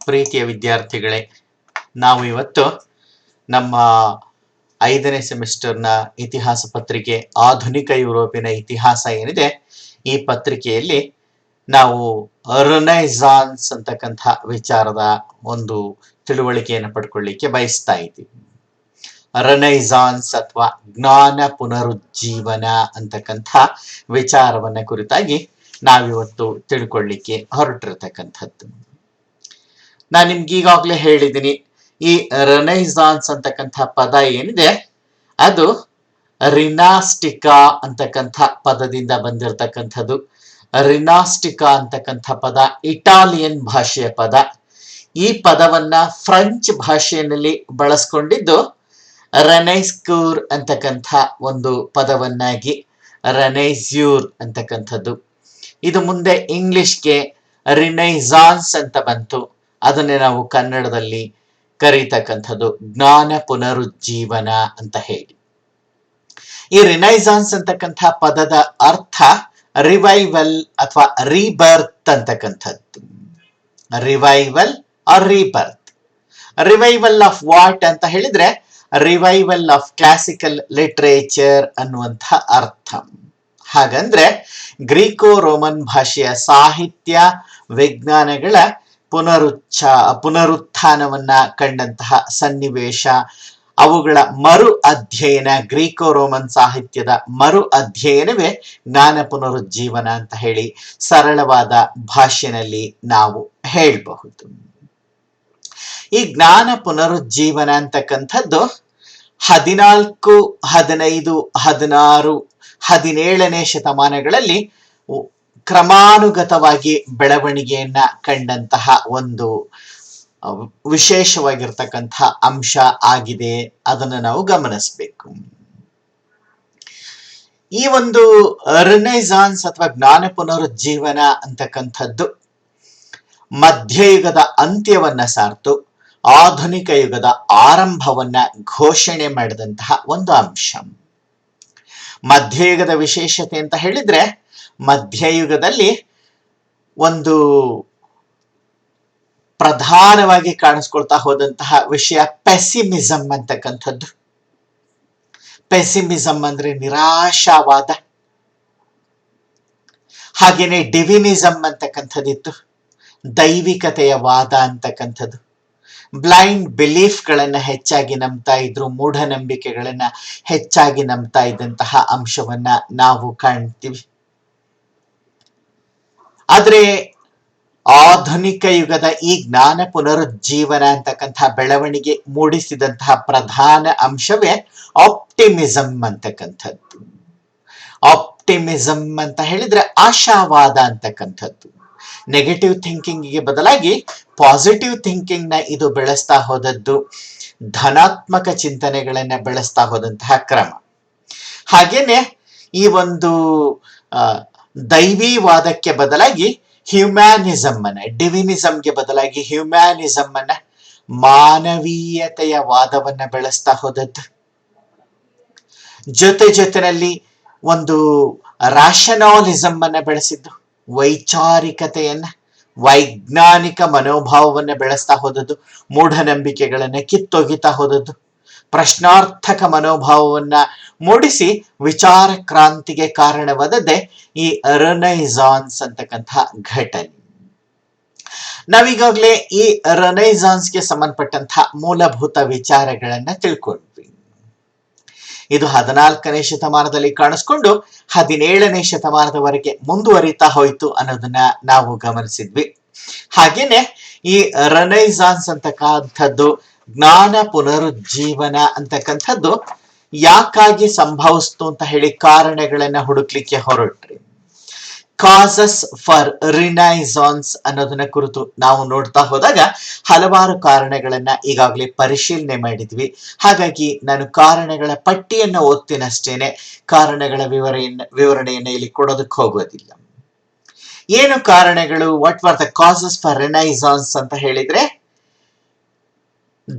ಪ್ರೀತಿಯ ವಿದ್ಯಾರ್ಥಿಗಳೇ, ನಾವು ಇವತ್ತು ನಮ್ಮ 5ನೇ ಸೆಮಿಸ್ಟರ್ನ ಇತಿಹಾಸ ಪತ್ರಿಕೆ ಆಧುನಿಕ ಯುರೋಪಿನ ಇತಿಹಾಸ ಏನಿದೆ, ಈ ಪತ್ರಿಕೆಯಲ್ಲಿ ನಾವು ರೆನೈಸಾನ್ಸ್ ಅಂತಕ್ಕಂಥ ವಿಚಾರದ ಒಂದು ತಿಳುವಳಿಕೆಯನ್ನು ಪಡ್ಕೊಳ್ಳಿಕ್ಕೆ ಬಯಸ್ತಾ ಇದ್ದೀವಿ. ರೆನೈಸಾನ್ಸ್ ಅಥವಾ ಜ್ಞಾನ ಪುನರುಜ್ಜೀವನ ಅಂತಕ್ಕಂಥ ವಿಚಾರವನ್ನ ಕುರಿತಾಗಿ ನಾವಿವತ್ತು ತಿಳ್ಕೊಳ್ಳಿಕ್ಕೆ ಹೊರಟಿರ್ತಕ್ಕಂಥದ್ದು. ನಾನು ನಿಮ್ಗೆ ಈಗಾಗಲೇ ಹೇಳಿದ್ದೀನಿ, ಈ ರೆನೈಸಾನ್ಸ್ ಅಂತಕ್ಕಂಥ ಪದ ಏನಿದೆ ಅದು ರಿನಾಸ್ಟಿಕಾ ಅಂತಕ್ಕಂಥ ಪದದಿಂದ ಬಂದಿರತಕ್ಕಂಥದ್ದು. ರಿನಾಸ್ಟಿಕಾ ಅಂತಕ್ಕಂಥ ಪದ ಇಟಾಲಿಯನ್ ಭಾಷೆಯ ಪದ. ಈ ಪದವನ್ನ ಫ್ರೆಂಚ್ ಭಾಷೆಯಲ್ಲಿ ಬಳಸ್ಕೊಂಡಿದ್ದು ರೆನೈಸ್ಕ್ಯೂರ್ ಅಂತಕ್ಕಂಥ ಒಂದು ಪದವನ್ನಾಗಿ ರೆನೈಸ್ಯೂರ್ ಅಂತಕ್ಕಂಥದ್ದು. ಇದು ಮುಂದೆ ಇಂಗ್ಲಿಷ್ಗೆ ರಿನೈಸಾನ್ಸ್ ಅಂತ ಬಂತು. ಅದನ್ನೇ ನಾವು ಕನ್ನಡದಲ್ಲಿ ಕರೀತಕ್ಕಂಥದ್ದು ಜ್ಞಾನ ಪುನರುಜ್ಜೀವನ ಅಂತ ಹೇಳಿ. ಈ ರಿನೈಸಾನ್ಸ್ ಅಂತಕ್ಕಂಥ ಪದದ ಅರ್ಥ ರಿವೈವಲ್ ಅಥವಾ ರೀಬರ್ತ್ ಅಂತಕ್ಕಂಥದ್ದು. Revival or rebirth. Revival of what ಅಂತ ಹೇಳಿದ್ರೆ ರಿವೈವಲ್ ಆಫ್ ಕ್ಲಾಸಿಕಲ್ ಲಿಟರೇಚರ್ ಅನ್ನುವಂಥ ಅರ್ಥ. ಹಾಗಂದ್ರೆ ಗ್ರೀಕೋ ರೋಮನ್ ಭಾಷೆಯ ಸಾಹಿತ್ಯ ವಿಜ್ಞಾನಗಳ ಪುನರುತ್ಥಾನವನ್ನ ಕಂಡಂತಹ ಸನ್ನಿವೇಶ, ಅವುಗಳ ಮರು ಅಧ್ಯಯನ, ಗ್ರೀಕೋ ರೋಮನ್ ಸಾಹಿತ್ಯದ ಮರು ಅಧ್ಯಯನವೇ ಜ್ಞಾನ ಪುನರುಜ್ಜೀವನ ಅಂತ ಹೇಳಿ ಸರಳವಾದ ಭಾಷೆಯಲ್ಲಿ ನಾವು ಹೇಳಬಹುದು. ಈ ಜ್ಞಾನ ಪುನರುಜ್ಜೀವನ ಅಂತಕ್ಕಂಥದ್ದು 14, 15, 16, 17ನೇ ಶತಮಾನಗಳಲ್ಲಿ ಕ್ರಮಾನುಗತವಾಗಿ ಬೆಳವಣಿಗೆಯನ್ನ ಕಂಡಂತಹ ಒಂದು ವಿಶೇಷವಾಗಿರ್ತಕ್ಕಂಥ ಅಂಶ ಆಗಿದೆ. ಅದನ್ನು ನಾವು ಗಮನಿಸಬೇಕು. ಈ ಒಂದು ರೆನೈಸಾನ್ಸ್ ಅಥವಾ ಜ್ಞಾನ ಪುನರುಜ್ಜೀವನ ಅಂತಕ್ಕಂಥದ್ದು ಮಧ್ಯಯುಗದ ಅಂತ್ಯವನ್ನ ಸಾರ್ತು ಆಧುನಿಕ ಯುಗದ ಆರಂಭವನ್ನ ಘೋಷಣೆ ಮಾಡಿದಂತಹ ಒಂದು ಅಂಶ. ಮಧ್ಯಯುಗದ ವಿಶೇಷತೆ ಅಂತ ಹೇಳಿದ್ರೆ, ಮಧ್ಯಯುಗದಲ್ಲಿ ಒಂದು ಪ್ರಧಾನವಾಗಿ ಕಾಣಿಸ್ಕೊಳ್ತಾ ಹೋದಂತಹ ವಿಷಯ ಪೆಸಿಮಿಸಂ ಅಂತಕ್ಕಂಥದ್ದು. ಪೆಸಿಮಿಸಂ ಅಂದ್ರೆ ನಿರಾಶಾವಾದ. ಹಾಗೇನೆ ಡಿವಿನಿಸಂ ಅಂತಕ್ಕಂಥದ್ದಿತ್ತು, ದೈವಿಕತೆಯ ವಾದ ಅಂತಕ್ಕಂಥದ್ದು. ಬ್ಲೈಂಡ್ ಬಿಲೀಫ್ ಗಳನ್ನ ಹೆಚ್ಚಾಗಿ ನಂಬ್ತಾ ಇದ್ರು, ಮೂಢನಂಬಿಕೆಗಳನ್ನ ಹೆಚ್ಚಾಗಿ ನಂಬ್ತಾ ಇದ್ದಂತಹ ಅಂಶವನ್ನ ನಾವು ಕಾಣ್ತೀವಿ. ಆದ್ರೆ ಆಧುನಿಕ ಯುಗದ ಈ ಜ್ಞಾನ ಪುನರುಜ್ಜೀವನ ಅಂತಕ್ಕಂಥ ಬೆಳವಣಿಗೆ ಮೂಡಿಸಿದಂತಹ ಪ್ರಧಾನ ಅಂಶವೇ ಆಪ್ಟಿಮಿಸಂ ಅಂತಕ್ಕಂಥದ್ದು. ಆಪ್ಟಿಮಿಸಂ ಅಂತ ಹೇಳಿದ್ರೆ ಆಶಾವಾದ ಅಂತಕ್ಕಂಥದ್ದು. ನೆಗೆಟಿವ್ ಥಿಂಕಿಂಗ್ಗೆ ಬದಲಾಗಿ ಪಾಸಿಟಿವ್ ಥಿಂಕಿಂಗ್ ನ ಇದು ಬೆಳೆಸ್ತಾ ಹೋದದ್ದು, ಧನಾತ್ಮಕ ಚಿಂತನೆಗಳನ್ನ ಬೆಳೆಸ್ತಾ ಹೋದಂತಹ ಕ್ರಮ. ಹಾಗೇನೆ ಈ ಒಂದು ದೈವಿವಾದಕ್ಕೆ ಬದಲಾಗಿ ಹ್ಯುಮ್ಯಾನಿಸಮ್ ಅನ್ನ, ಡಿವಿನಿಸಂಗೆ ಬದಲಾಗಿ ಹ್ಯುಮ್ಯಾನಿಸಮ್ ಅನ್ನ, ಮಾನವೀಯತೆಯ ವಾದವನ್ನ ಬೆಳೆಸ್ತಾ ಹೋದದ್ದು. ಜೊತೆನಲ್ಲಿ ಒಂದು ರಾಷನಾಲಿಸಮ್ ಅನ್ನ ಬೆಳೆಸಿದ್ದು, ವೈಚಾರಿಕತೆಯನ್ನ, ವೈಜ್ಞಾನಿಕ ಮನೋಭಾವವನ್ನ ಬೆಳೆಸ್ತಾ ಹೋದದ್ದು, ಮೂಢನಂಬಿಕೆಗಳನ್ನ ಕಿತ್ತೊಗಿತಾ ಹೋದದ್ದು, ಪ್ರಶ್ನಾರ್ಥಕ ಮನೋಭಾವವನ್ನ ಮೂಡಿಸಿ ವಿಚಾರ ಕ್ರಾಂತಿಗೆ ಕಾರಣವಾದದ್ದೇ ಈ ರೆನೈಸಾನ್ಸ್ ಅಂತಕ್ಕಂಥ ಘಟನೆ. ನಾವೀಗಾಗಲೇ ಈ ರೆನೈಸಾನ್ಸ್ಗೆ ಸಂಬಂಧಪಟ್ಟಂತಹ ಮೂಲಭೂತ ವಿಚಾರಗಳನ್ನ ತಿಳ್ಕೊಂಡ್ವಿ. ಇದು 14ನೇ ಶತಮಾನದಲ್ಲಿ ಕಾಣಿಸ್ಕೊಂಡು 17ನೇ ಶತಮಾನದವರೆಗೆ ಮುಂದುವರಿತಾ ಹೋಯ್ತು ಅನ್ನೋದನ್ನ ನಾವು ಗಮನಿಸಿದ್ವಿ. ಹಾಗೇನೆ ಈ ರೆನೈಸಾನ್ಸ್ ಅಂತಕ್ಕಂಥದ್ದು, ಜ್ಞಾನ ಪುನರುಜ್ಜೀವನ ಅಂತಕ್ಕಂಥದ್ದು ಯಾಕಾಗಿ ಸಂಭವಿಸ್ತು ಅಂತ ಹೇಳಿ ಕಾರಣಗಳನ್ನ ಹುಡುಕ್ಲಿಕ್ಕೆ ಹೊರಟ್ರಿ. ಕಾಸಸ್ ಫಾರ್ ರಿನೈಸಾನ್ಸ್ ಅನ್ನೋದನ್ನ ಕುರಿತು ನಾವು ನೋಡ್ತಾ ಹೋದಾಗ ಹಲವಾರು ಕಾರಣಗಳನ್ನ ಈಗಾಗಲೇ ಪರಿಶೀಲನೆ ಮಾಡಿದ್ವಿ. ಹಾಗಾಗಿ ನಾನು ಕಾರಣಗಳ ಪಟ್ಟಿಯನ್ನ ಓದ್ತೀನಷ್ಟೇನೆ, ಕಾರಣಗಳ ವಿವರಣೆಯನ್ನ ಇಲ್ಲಿ ಕೊಡೋದಕ್ಕೆ ಹೋಗೋದಿಲ್ಲ. ಏನು ಕಾರಣಗಳು? What are the causes for Renaissance ಅಂತ ಹೇಳಿದ್ರೆ,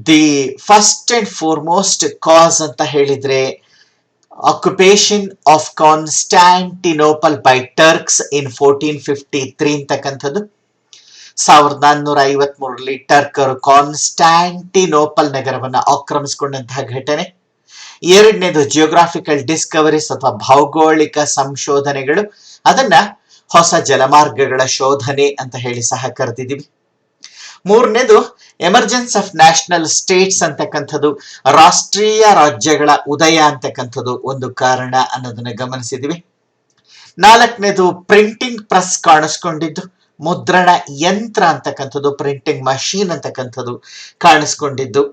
the first and foremost cause ಅಂತ ಹೇಳಿದ್ರೆ occupation of Constantinople by Turks in 1453 ಅಂತಕ್ಕಂಥದ್ದು. 1453ರಲ್ಲಿ ಟರ್ಕರು ಕಾನ್ಸ್ಟ್ಯಾಂಟಿನೋಪಲ್ ನಗರವನ್ನು ಆಕ್ರಮಿಸಿಕೊಂಡಂತಹ ಘಟನೆ. ಎರಡನೇದು ಜಿಯೋಗ್ರಾಫಿಕಲ್ ಡಿಸ್ಕವರೀಸ್ ಅಥವಾ ಭೌಗೋಳಿಕ ಸಂಶೋಧನೆಗಳು, ಅದನ್ನ ಹೊಸ ಜಲಮಾರ್ಗಗಳ ಶೋಧನೆ ಅಂತ ಹೇಳಿ ಸಹ ಕರೆದಿದ್ದೀವಿ. ಮೂರನೇದು ಎಮರ್ಜೆನ್ಸ್ ಆಫ್ ನ್ಯಾಷನಲ್ ಸ್ಟೇಟ್ಸ್ ಅಂತಕ್ಕಂಥದ್ದು, ರಾಷ್ಟ್ರೀಯ ರಾಜ್ಯಗಳ ಉದಯ ಅಂತಕ್ಕಂಥದ್ದು ಒಂದು ಕಾರಣ ಅನ್ನೋದನ್ನ ಗಮನಿಸಿದ್ವಿ. ನಾಲ್ಕನೇದು ಪ್ರಿಂಟಿಂಗ್ ಪ್ರೆಸ್ ಕಾಣಿಸ್ಕೊಂಡಿದ್ದು, ಮುದ್ರಣ ಯಂತ್ರ ಅಂತಕ್ಕಂಥದ್ದು, ಪ್ರಿಂಟಿಂಗ್ ಮಷೀನ್ ಅಂತಕ್ಕಂಥದ್ದು ಕಾಣಿಸ್ಕೊಂಡಿದ್ದು.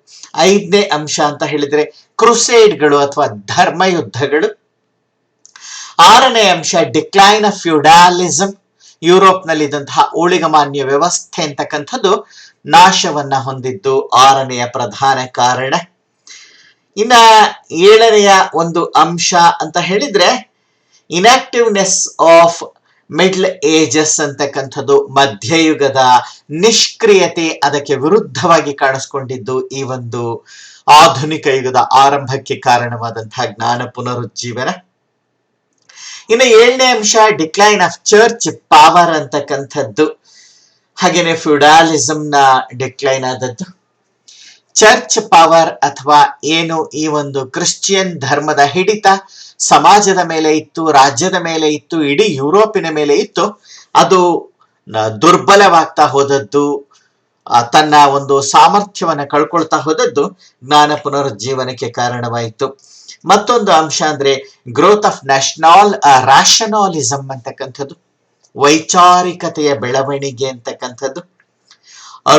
ಐದನೇ ಅಂಶ ಅಂತ ಹೇಳಿದ್ರೆ ಕ್ರುಸೇಡ್ಗಳು ಅಥವಾ ಧರ್ಮಯುದ್ಧಗಳು. ಆರನೇ ಅಂಶ ಡಿಕ್ಲೈನ್ ಆಫ್ ಫ್ಯೂಡಾಲಿಸಂ, ಯುರೋಪ್ನಲ್ಲಿದ್ದಂತಹ ಊಳಿಗಮಾನ್ಯ ವ್ಯವಸ್ಥೆ ಅಂತಕ್ಕಂಥದ್ದು ನಾಶವನ್ನ ಹೊಂದಿದ್ದು ಆರನೆಯ ಪ್ರಧಾನ ಕಾರಣ. ಇನ್ನ ಏಳನೆಯ ಒಂದು ಅಂಶ ಅಂತ ಹೇಳಿದ್ರೆ ಇನ್ಆಕ್ಟಿವ್ನೆಸ್ ಆಫ್ ಮಿಡ್ಲ್ ಏಜಸ್ ಅಂತಕ್ಕಂಥದ್ದು, ಮಧ್ಯಯುಗದ ನಿಷ್ಕ್ರಿಯತೆ, ಅದಕ್ಕೆ ವಿರುದ್ಧವಾಗಿ ಕಾಣಿಸ್ಕೊಂಡಿದ್ದು ಈ ಒಂದು ಆಧುನಿಕ ಯುಗದ ಆರಂಭಕ್ಕೆ ಕಾರಣವಾದಂತಹ ಜ್ಞಾನ ಪುನರುಜ್ಜೀವನ. ಇನ್ನು ಏಳನೇ ಅಂಶ ಡಿಕ್ಲೈನ್ ಆಫ್ ಚರ್ಚ್ ಪವರ್ ಅಂತಕ್ಕಂಥದ್ದು, ಹಾಗೇನೆ ಫ್ಯೂಡಾಲಿಸಂನ ಡಿಕ್ಲೈನ್ ಆದದ್ದು. ಚರ್ಚ್ ಪವರ್ ಅಥವಾ ಏನು ಈ ಒಂದು ಕ್ರಿಶ್ಚಿಯನ್ ಧರ್ಮದ ಹಿಡಿತ ಸಮಾಜದ ಮೇಲೆ ಇತ್ತು, ರಾಜ್ಯದ ಮೇಲೆ ಇತ್ತು, ಇಡೀ ಯುರೋಪಿನ ಮೇಲೆ ಇತ್ತು, ಅದು ದುರ್ಬಲವಾಗ್ತಾ ಹೋದದ್ದು, ತನ್ನ ಒಂದು ಸಾಮರ್ಥ್ಯವನ್ನ ಕಳ್ಕೊಳ್ತಾ ಹೋದದ್ದು ಜ್ಞಾನ ಪುನರುಜ್ಜೀವನಕ್ಕೆ ಕಾರಣವಾಯಿತು. ಮತ್ತೊಂದು ಅಂಶ ಅಂದ್ರೆ ಗ್ರೋತ್ ಆಫ್ ರಾಷನಾಲಿಸಂ ಅಂತಕ್ಕಂಥದ್ದು, ವೈಚಾರಿಕತೆಯ ಬೆಳವಣಿಗೆ ಅಂತಕ್ಕಂಥದ್ದು.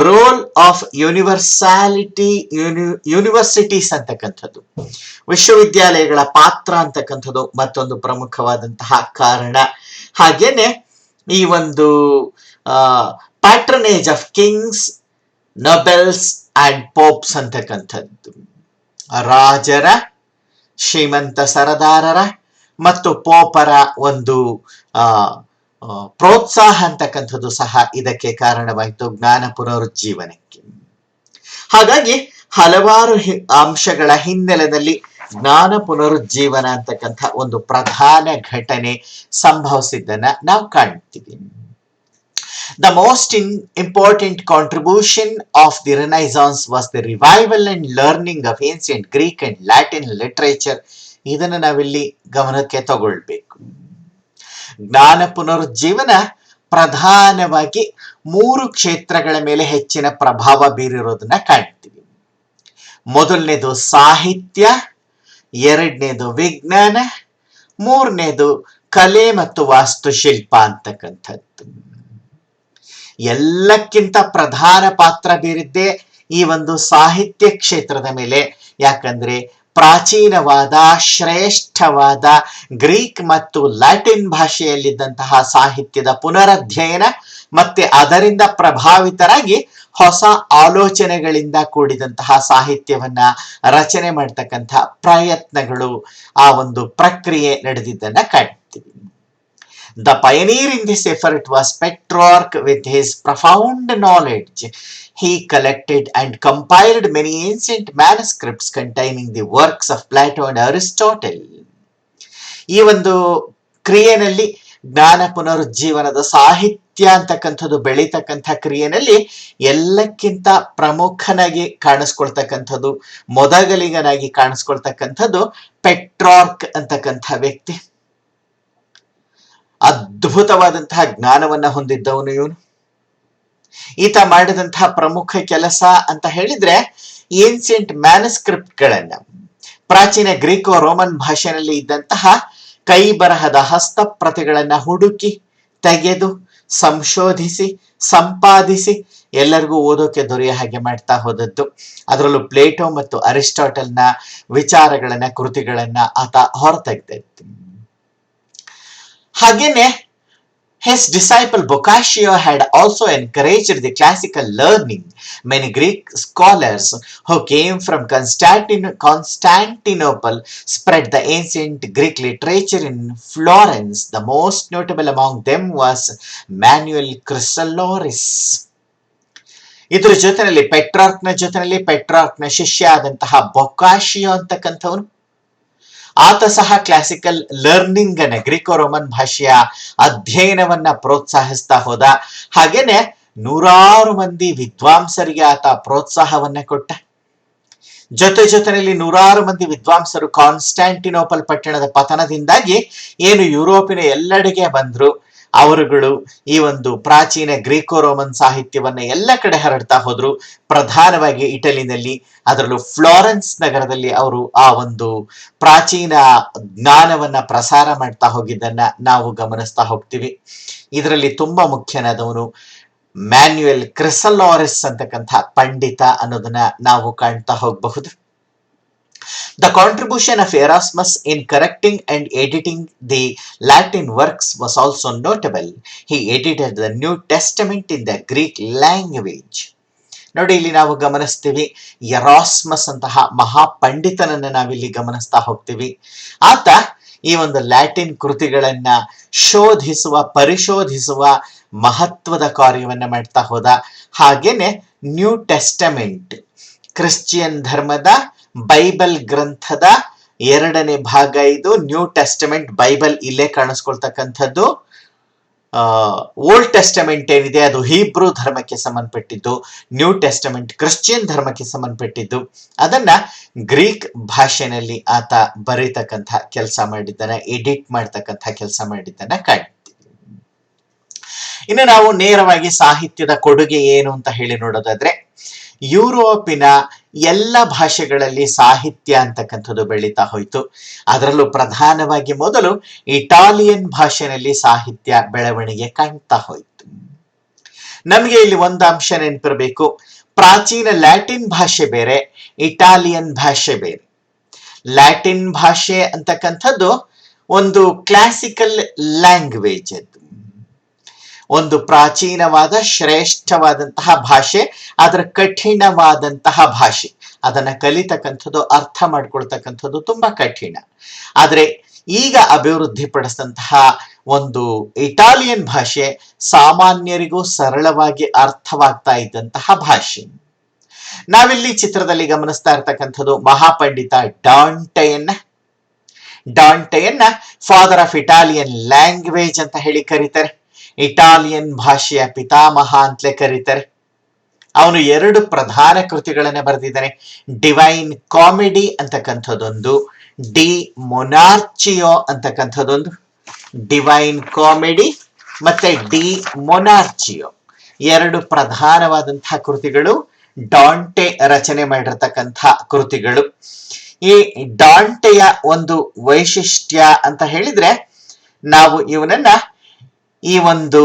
ರೋಲ್ ಆಫ್ ಯೂನಿವರ್ಸಿಟೀಸ್ ಅಂತಕ್ಕಂಥದ್ದು, ವಿಶ್ವವಿದ್ಯಾಲಯಗಳ ಪಾತ್ರ ಅಂತಕ್ಕಂಥದ್ದು ಮತ್ತೊಂದು ಪ್ರಮುಖವಾದಂತಹ ಕಾರಣ. ಹಾಗೇನೆ ಈ ಒಂದು ಪ್ಯಾಟ್ರನೇಜ್ ಆಫ್ ಕಿಂಗ್ಸ್, ನೊಬೆಲ್ಸ್ ಅಂಡ್ ಪೋಪ್ಸ್ ಅಂತಕ್ಕಂಥದ್ದು, ರಾಜರ, ಶ್ರೀಮಂತ ಸರದಾರರ ಮತ್ತು ಪೋಪರ ಒಂದು ಪ್ರೋತ್ಸಾಹ ಅಂತಕ್ಕಂಥದ್ದು ಸಹ ಇದಕ್ಕೆ ಕಾರಣವಾಯಿತು ಜ್ಞಾನ ಪುನರುಜ್ಜೀವನಕ್ಕೆ. ಹಾಗಾಗಿ ಹಲವಾರು ಅಂಶಗಳ ಹಿನ್ನೆಲೆಯಲ್ಲಿ ಜ್ಞಾನ ಪುನರುಜ್ಜೀವನ ಅಂತಕ್ಕಂಥ ಒಂದು ಪ್ರಧಾನ ಘಟನೆ ಸಂಭವಿಸಿದ್ದನ್ನ ನಾವು ಕಾಣ್ತೀವಿ. The most important contribution of the Renaissance was the revival and learning of ancient Greek and Latin literature. ಇದನ್ನು ನಾವಿಲ್ಲಿ ಗಮನಕ್ಕೆ ತಗೊಳ್ಬೇಕು. ಜ್ಞಾನ ಪುನರುಜ್ಜೀವನ ಪ್ರಧಾನವಾಗಿ 3 ಕ್ಷೇತ್ರಗಳ ಮೇಲೆ ಹೆಚ್ಚಿನ ಪ್ರಭಾವ ಬೀರಿರೋದನ್ನ ಕಾಣ್ತೀವಿ. ಮೊದಲನೇದು ಸಾಹಿತ್ಯ, ಎರಡನೇದು ವಿಜ್ಞಾನ, ಮೂರನೇದು ಕಲೆ ಮತ್ತು ವಾಸ್ತುಶಿಲ್ಪ ಅಂತಕ್ಕಂಥದ್ದು. ಎಲ್ಲಕ್ಕಿಂತ ಪ್ರಧಾನ ಪಾತ್ರ ಬೀರಿದ್ದೇ ಈ ಒಂದು ಸಾಹಿತ್ಯ ಕ್ಷೇತ್ರದ ಮೇಲೆ. ಯಾಕಂದ್ರೆ ಪ್ರಾಚೀನವಾದ ಶ್ರೇಷ್ಠವಾದ ಗ್ರೀಕ್ ಮತ್ತು ಲ್ಯಾಟಿನ್ ಭಾಷೆಯಲ್ಲಿದ್ದಂತಹ ಸಾಹಿತ್ಯದ ಪುನರಧ್ಯಯನ ಮತ್ತೆ ಅದರಿಂದ ಪ್ರಭಾವಿತರಾಗಿ ಹೊಸ ಆಲೋಚನೆಗಳಿಂದ ಕೂಡಿದಂತಹ ಸಾಹಿತ್ಯವನ್ನ ರಚನೆ ಮಾಡ್ತಕ್ಕಂತಹ ಪ್ರಯತ್ನಗಳು, ಆ ಒಂದು ಪ್ರಕ್ರಿಯೆ ನಡೆದಿದ್ದನ್ನ ಕಾಣ್ತೀವಿ. The pioneer in this effort was Petrarch. With his profound knowledge, he collected and compiled many ancient manuscripts containing the works of Plato and Aristotle. ಈ ಒಂದು ಕ್ರಿಯೆನಲ್ಲಿ ಜ್ಞಾನ ಪುನರುಜ್ಜೀವನದ ಸಾಹಿತ್ಯ ಅಂತಕ್ಕಂಥದ್ದು ಬೆಳೀತಕ್ಕಂಥ ಕ್ರಿಯೆನಲ್ಲಿ ಎಲ್ಲಕ್ಕಿಂತ ಪ್ರಮುಖನಾಗಿ ಕಾಣಿಸ್ಕೊಳ್ತಕ್ಕಂಥದ್ದು, ಮೊದಲಿಗನಾಗಿ ಕಾಣಿಸ್ಕೊಳ್ತಕ್ಕಂಥದ್ದು ಪೆಟ್ರಾರ್ಕ್ ಅಂತಕ್ಕಂಥ ವ್ಯಕ್ತಿ. ಅದ್ಭುತವಾದಂತಹ ಜ್ಞಾನವನ್ನ ಹೊಂದಿದ್ದವನು ಇವನು. ಈತ ಮಾಡಿದಂತಹ ಪ್ರಮುಖ ಕೆಲಸ ಅಂತ ಹೇಳಿದ್ರೆ ಏನ್ಸಿಯಂಟ್ ಮ್ಯಾನುಸ್ಕ್ರಿಪ್ಟ್ ಗಳನ್ನ, ಪ್ರಾಚೀನ ಗ್ರೀಕೋ ರೋಮನ್ ಭಾಷೆಯಲ್ಲಿ ಇದ್ದಂತಹ ಕೈ ಬರಹದ ಹಸ್ತಪ್ರತಿಗಳನ್ನ ಹುಡುಕಿ ತೆಗೆದು ಸಂಶೋಧಿಸಿ ಸಂಪಾದಿಸಿ ಎಲ್ಲರಿಗೂ ಓದೋಕೆ ದೊರೆಯ ಹಾಗೆ ಮಾಡ್ತಾ ಹೋದದ್ದು. ಅದರಲ್ಲೂ ಪ್ಲೇಟೋ ಮತ್ತು ಅರಿಸ್ಟಾಟಲ್ನ ವಿಚಾರಗಳನ್ನ, ಕೃತಿಗಳನ್ನ ಆತ ಹೊರತೆಗೆದಿತ್ತು. ಹಾಗೇನೆ his disciple Boccaccio had also encouraged the classical learning. Many Greek scholars who came from Constantinople spread the ancient Greek literature in Florence. The most notable among them was Manuel Chrysoloras. ಇದರ ಜೊತೆಯಲ್ಲಿ ಪೆಟ್ರಾರ್ಕ್ನ ಶಿಷ್ಯ ಆದಂತಹ ಬೊಕಾಶಿಯೋ ಅಂತಕ್ಕಂಥವನು, ಆತ ಸಹ classical learning ಅನ್ನ, Greco Roman ಭಾಷೆಯ ಅಧ್ಯಯನವನ್ನ ಪ್ರೋತ್ಸಾಹಿಸ್ತಾ ಹೋದ. ಹಾಗೇನೆ ನೂರಾರು ಮಂದಿ ವಿದ್ವಾಂಸರಿಗೆ ಆತ ಪ್ರೋತ್ಸಾಹವನ್ನ ಕೊಟ್ಟ. ಜೊತೆಯಲ್ಲಿ ನೂರಾರು ಮಂದಿ ವಿದ್ವಾಂಸರು ಕಾನ್ಸ್ಟ್ಯಾಂಟಿನೋಪಲ್ ಪಟ್ಟಣದ ಪತನದಿಂದಾಗಿ ಏನು ಯುರೋಪಿನ ಎಲ್ಲೆಡೆಗೆ ಬಂದ್ರು, ಅವರುಗಳು ಈ ಒಂದು ಪ್ರಾಚೀನ ಗ್ರೀಕೋ ರೋಮನ್ ಸಾಹಿತ್ಯವನ್ನ ಎಲ್ಲ ಕಡೆ ಹರಡ್ತಾ ಹೋದ್ರು. ಪ್ರಧಾನವಾಗಿ ಇಟಲಿನಲ್ಲಿ, ಅದರಲ್ಲೂ ಫ್ಲಾರೆನ್ಸ್ ನಗರದಲ್ಲಿ ಅವರು ಆ ಒಂದು ಪ್ರಾಚೀನ ಜ್ಞಾನವನ್ನ ಪ್ರಸಾರ ಮಾಡ್ತಾ ಹೋಗಿದ್ದನ್ನ ನಾವು ಗಮನಿಸ್ತಾ ಹೋಗ್ತೀವಿ. ಇದರಲ್ಲಿ ತುಂಬಾ ಮುಖ್ಯನಾದವನು ಮ್ಯಾನ್ಯುಯಲ್ ಕ್ರಿಸಲಾರಿಸ್ ಅಂತಕ್ಕಂಥ ಪಂಡಿತ ಅನ್ನೋದನ್ನ ನಾವು ಕಾಣ್ತಾ ಹೋಗಬಹುದು. The contribution of Erasmus in correcting and editing the Latin works was also notable. He edited the New Testament in the Greek language. ನೋಡಿ, ಇಲ್ಲಿ ನಾವು ಗಮನಿಸ್ತೀವಿ ಎರಾಸ್ಮಸ್ ಅಂತಹ ಮಹಾಪಂಡಿತನನ್ನ ನಾವಿಲ್ಲಿ ಗಮನಿಸ್ತಾ ಹೋಗ್ತೀವಿ. ಆತ ಈ ಒಂದು ಲ್ಯಾಟಿನ್ ಕೃತಿಗಳನ್ನ ಪರಿಶೋಧಿಸುವ ಮಹತ್ವದ ಕಾರ್ಯವನ್ನ ಮಾಡ್ತಾ ಹೋದ. ಹಾಗೇನೆ ನ್ಯೂ ಟೆಸ್ಟಮೆಂಟ್, ಕ್ರಿಶ್ಚಿಯನ್ ಧರ್ಮದ ಬೈಬಲ್ ಗ್ರಂಥದ 2ನೇ ಭಾಗ ಇದು. ನ್ಯೂ ಟೆಸ್ಟಮೆಂಟ್ ಬೈಬಲ್ ಇಲ್ಲೇ ಕಾಣಿಸ್ಕೊಳ್ತಕ್ಕಂಥದ್ದು. ಓಲ್ಡ್ ಟೆಸ್ಟಮೆಂಟ್ ಏನಿದೆ ಅದು ಹೀಬ್ರೂ ಧರ್ಮಕ್ಕೆ ಸಂಬಂಧಪಟ್ಟಿದ್ದು, ನ್ಯೂ ಟೆಸ್ಟಮೆಂಟ್ ಕ್ರಿಶ್ಚಿಯನ್ ಧರ್ಮಕ್ಕೆ ಸಂಬಂಧಪಟ್ಟಿದ್ದು. ಅದನ್ನ ಗ್ರೀಕ್ ಭಾಷೆನಲ್ಲಿ ಆತ ಬರೀತಕ್ಕಂಥ ಕೆಲಸ ಮಾಡಿದ್ದಾನೆ, ಎಡಿಟ್ ಮಾಡ್ತಕ್ಕಂಥ ಕೆಲಸ ಮಾಡಿದ್ದಾನೆ ಕಾಣ್ತೀವಿ. ಇನ್ನು ನಾವು ನೇರವಾಗಿ ಸಾಹಿತ್ಯದ ಕೊಡುಗೆ ಏನು ಅಂತ ಹೇಳಿ ನೋಡೋದಾದ್ರೆ, ಯುರೋಪಿನ ಎಲ್ಲ ಭಾಷೆಗಳಲ್ಲಿ ಸಾಹಿತ್ಯ ಅಂತಕ್ಕಂಥದ್ದು ಬೆಳೀತಾ ಹೋಯ್ತು. ಅದರಲ್ಲೂ ಪ್ರಧಾನವಾಗಿ ಮೊದಲು ಇಟಾಲಿಯನ್ ಭಾಷೆಯಲ್ಲಿ ಸಾಹಿತ್ಯ ಬೆಳವಣಿಗೆ ಕಾಣ್ತಾ ಹೋಯ್ತು. ನಮಗೆ ಇಲ್ಲಿ ಒಂದು ಅಂಶ ನೆನಪಿರಬೇಕು, ಪ್ರಾಚೀನ ಲ್ಯಾಟಿನ್ ಭಾಷೆ ಬೇರೆ, ಇಟಾಲಿಯನ್ ಭಾಷೆ ಬೇರೆ. ಲ್ಯಾಟಿನ್ ಭಾಷೆ ಅಂತಕ್ಕಂಥದ್ದು ಒಂದು ಕ್ಲಾಸಿಕಲ್ ಲ್ಯಾಂಗ್ವೇಜ್, ಅದು ಒಂದು ಪ್ರಾಚೀನವಾದ ಶ್ರೇಷ್ಠವಾದಂತಹ ಭಾಷೆ, ಅದರ ಕಠಿಣವಾದಂತಹ ಭಾಷೆ. ಅದನ್ನ ಕಲಿತಕ್ಕಂಥದ್ದು, ಅರ್ಥ ಮಾಡ್ಕೊಳ್ತಕ್ಕಂಥದ್ದು ತುಂಬಾ ಕಠಿಣ. ಆದ್ರೆ ಈಗ ಅಭಿವೃದ್ಧಿ ಪಡಿಸಿದಂತಹ ಒಂದು ಇಟಾಲಿಯನ್ ಭಾಷೆ ಸಾಮಾನ್ಯರಿಗೂ ಸರಳವಾಗಿ ಅರ್ಥವಾಗ್ತಾ ಇದ್ದಂತಹ ಭಾಷೆ. ನಾವಿಲ್ಲಿ ಚಿತ್ರದಲ್ಲಿ ಗಮನಿಸ್ತಾ ಇರ್ತಕ್ಕಂಥದ್ದು ಮಹಾಪಂಡಿತ ಡಾಂಟೆಯನ್ನ ಫಾದರ್ ಆಫ್ ಇಟಾಲಿಯನ್ ಲ್ಯಾಂಗ್ವೇಜ್ ಅಂತ ಹೇಳಿ ಕರೀತಾರೆ. ಇಟಾಲಿಯನ್ ಭಾಷೆಯ ಪಿತಾಮಹ ಅಂತಲೇ ಕರೀತಾರೆ. ಅವನು 2 ಪ್ರಧಾನ ಕೃತಿಗಳನ್ನ ಬರೆದಿದ್ದಾನೆ. ಡಿವೈನ್ ಕಾಮಿಡಿ ಅಂತಕ್ಕಂಥದ್ದೊಂದು, ಡಿ ಮೊನಾರ್ಚಿಯೋ ಅಂತಕ್ಕಂಥದ್ದೊಂದು. ಡಿವೈನ್ ಕಾಮಿಡಿ ಮತ್ತೆ ಡಿ ಮೊನಾರ್ಚಿಯೋ 2 ಪ್ರಧಾನವಾದಂತಹ ಕೃತಿಗಳು, ಡಾಂಟೆ ರಚನೆ ಮಾಡಿರ್ತಕ್ಕಂಥ ಕೃತಿಗಳು. ಈ ಡಾಂಟೆಯ ಒಂದು ವೈಶಿಷ್ಟ್ಯ ಅಂತ ಹೇಳಿದ್ರೆ, ನಾವು ಇವನನ್ನ ಈ ಒಂದು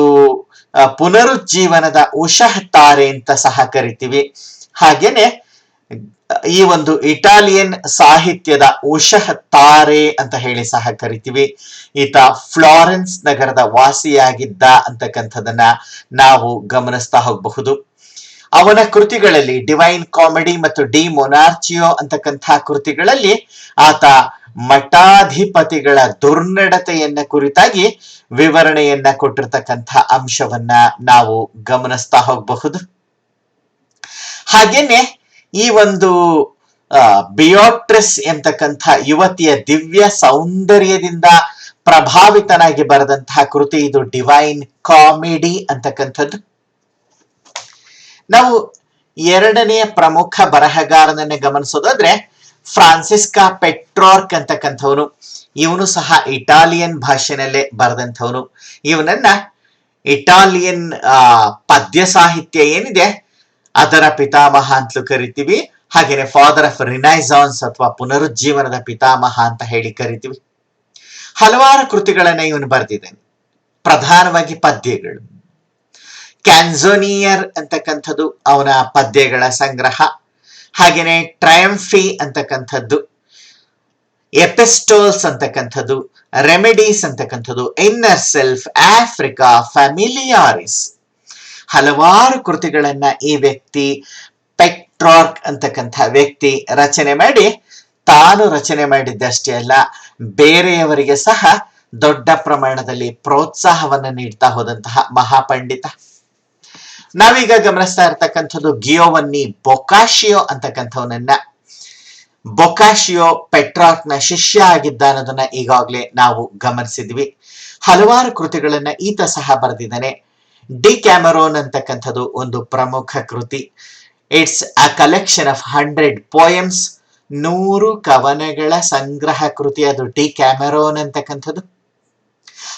ಪುನರುಜ್ಜೀವನದ ಉಷಃ ತಾರೆ ಅಂತ ಸಹ ಕರಿತೀವಿ. ಹಾಗೇನೆ ಈ ಒಂದು ಇಟಾಲಿಯನ್ ಸಾಹಿತ್ಯದ ಉಷಃ ತಾರೆ ಅಂತ ಹೇಳಿ ಸಹ ಕರಿತೀವಿ. ಈತ ಫ್ಲಾರೆನ್ಸ್ ನಗರದ ವಾಸಿಯಾಗಿದ್ದ ಅಂತಕ್ಕಂಥದನ್ನ ನಾವು ಗಮನಿಸ್ತಾ ಹೋಗಬಹುದು. ಅವನ ಕೃತಿಗಳಲ್ಲಿ ಡಿವೈನ್ ಕಾಮಿಡಿ ಮತ್ತು ಡಿ ಮೊನಾರ್ಚಿಯೋ ಅಂತಕ್ಕಂಥ ಕೃತಿಗಳಲ್ಲಿ ಆತ ಮಠಾಧಿಪತಿಗಳ ದುರ್ನಡತೆಯನ್ನ ಕುರಿತಾಗಿ ವಿವರಣೆಯನ್ನ ಕೊಟ್ಟಿರ್ತಕ್ಕಂಥ ಅಂಶವನ್ನ ನಾವು ಗಮನಿಸ್ತಾ ಹೋಗಬಹುದು. ಹಾಗೇನೆ ಈ ಒಂದು ಬಿಯೋಟ್ರಿಸ್ ಎಂತಕ್ಕಂಥ ಯುವತಿಯ ದಿವ್ಯ ಸೌಂದರ್ಯದಿಂದ ಪ್ರಭಾವಿತನಾಗಿ ಬರೆದಂತಹ ಕೃತಿ ಇದು ಡಿವೈನ್ ಕಾಮಿಡಿ ಅಂತಕ್ಕಂಥದ್ದು. ನಾವು 2ನೆಯ ಪ್ರಮುಖ ಬರಹಗಾರನನ್ನೇ ಗಮನಿಸೋದಾದ್ರೆ ಫ್ರಾನ್ಸಿಸ್ಕಾ ಪೆಟ್ರಾರ್ಕ್ ಅಂತಕ್ಕಂಥವನು. ಇವನು ಸಹ ಇಟಾಲಿಯನ್ ಭಾಷೆನಲ್ಲೇ ಬರೆದಂಥವನು. ಇವನನ್ನ ಇಟಾಲಿಯನ್ ಪದ್ಯ ಸಾಹಿತ್ಯ ಏನಿದೆ ಅದರ ಪಿತಾಮಹ ಅಂತಲೂ ಕರಿತೀವಿ. ಹಾಗೇನೆ ಫಾದರ್ ಆಫ್ ರಿನೈಸಾನ್ಸ್ ಅಥವಾ ಪುನರುಜ್ಜೀವನದ ಪಿತಾಮಹ ಅಂತ ಹೇಳಿ ಕರಿತೀವಿ. ಹಲವಾರು ಕೃತಿಗಳನ್ನ ಇವನು ಬರೆದಿದ್ದಾನೆ, ಪ್ರಧಾನವಾಗಿ ಪದ್ಯಗಳು. ಕ್ಯಾನ್ಸೋನಿಯರ್ ಅಂತಕ್ಕಂಥದ್ದು ಅವನ ಪದ್ಯಗಳ ಸಂಗ್ರಹ. ಹಾಗೇನೆ ಟ್ರಯಂಫಿ ಅಂತಕ್ಕಂಥದ್ದು, ಎಪಿಸ್ಟೋಲ್ಸ್ ಅಂತಕ್ಕಂಥದ್ದು, ರೆಮಿಡೀಸ್ ಅಂತಕ್ಕಂಥದ್ದು, ಇನ್ನರ್ ಸೆಲ್ಫ್, ಆಫ್ರಿಕಾ, ಫ್ಯಾಮಿಲಿಯಾರಿಸ್, ಹಲವಾರು ಕೃತಿಗಳನ್ನ ಈ ವ್ಯಕ್ತಿ ಪೆಟ್ರಾರ್ಕ್ ಅಂತಕ್ಕಂಥ ವ್ಯಕ್ತಿ ರಚನೆ ಮಾಡಿ, ತಾನು ರಚನೆ ಮಾಡಿದ್ದಷ್ಟೇ ಅಲ್ಲ ಬೇರೆಯವರಿಗೆ ಸಹ ದೊಡ್ಡ ಪ್ರಮಾಣದಲ್ಲಿ ಪ್ರೋತ್ಸಾಹವನ್ನ ನೀಡ್ತಾ ಹೋದಂತಹ ಮಹಾಪಂಡಿತ. ನಾವೀಗ ಗಮನಿಸ್ತಾ ಇರ್ತಕ್ಕಂಥದ್ದು ಗಿಯೋವನ್ನಿ ಬೊಕಾಶಿಯೋ ಅಂತಕ್ಕಂಥವನನ್ನ. ಬೊಕಾಶಿಯೋ ಪೆಟ್ರಾರ್ಕ್ ನ ಶಿಷ್ಯ ಆಗಿದ್ದ ಅನ್ನೋದನ್ನ ಈಗಾಗಲೇ ನಾವು ಗಮನಿಸಿದ್ವಿ. ಹಲವಾರು ಕೃತಿಗಳನ್ನ ಈತ ಸಹ ಬರೆದಿದ್ದಾನೆ. ಡಿ ಕ್ಯಾಮರೋನ್ ಅಂತಕ್ಕಂಥದ್ದು ಒಂದು ಪ್ರಮುಖ ಕೃತಿ. It's a collection of 100 poems. 100 ಕವನಗಳ ಸಂಗ್ರಹ ಕೃತಿ ಅದು ಡಿ ಕ್ಯಾಮರೋನ್ ಅಂತಕ್ಕಂಥದ್ದು.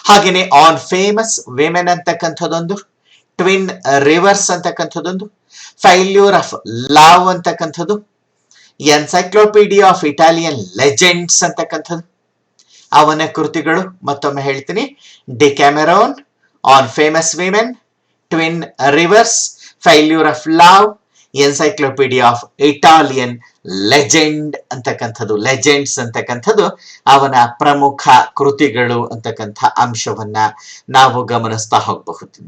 ಹಾಗೇನೆ ಆನ್ ಫೇಮಸ್ ವಿಮೆನ್ ಅಂತಕ್ಕಂಥದ್ದೊಂದು, ಟ್ವಿನ್ ರಿವರ್ಸ್ ಅಂತಕ್ಕಂಥದ್ದೊಂದು, ಫೈಲ್ಯೂರ್ ಆಫ್ ಲವ್ ಅಂತಕ್ಕಂಥದ್ದು, ಎನ್ಸೈಕ್ಲೋಪೀಡಿಯಾ ಆಫ್ ಇಟಾಲಿಯನ್ ಲೆಜೆಂಡ್ಸ್ ಅಂತಕ್ಕಂಥದ್ದು ಅವನ ಕೃತಿಗಳು. ಮತ್ತೊಮ್ಮೆ ಹೇಳ್ತೀನಿ, Decameron, on famous women, twin rivers, failure of love, encyclopedia of Italian legends ಅಂತಕ್ಕಂಥದ್ದು ಅವನ ಪ್ರಮುಖ ಕೃತಿಗಳು ಅಂತಕ್ಕಂಥ ಅಂಶವನ್ನ ನಾವು ಗಮನಿಸ್ತಾ ಹೋಗಬಹುದು.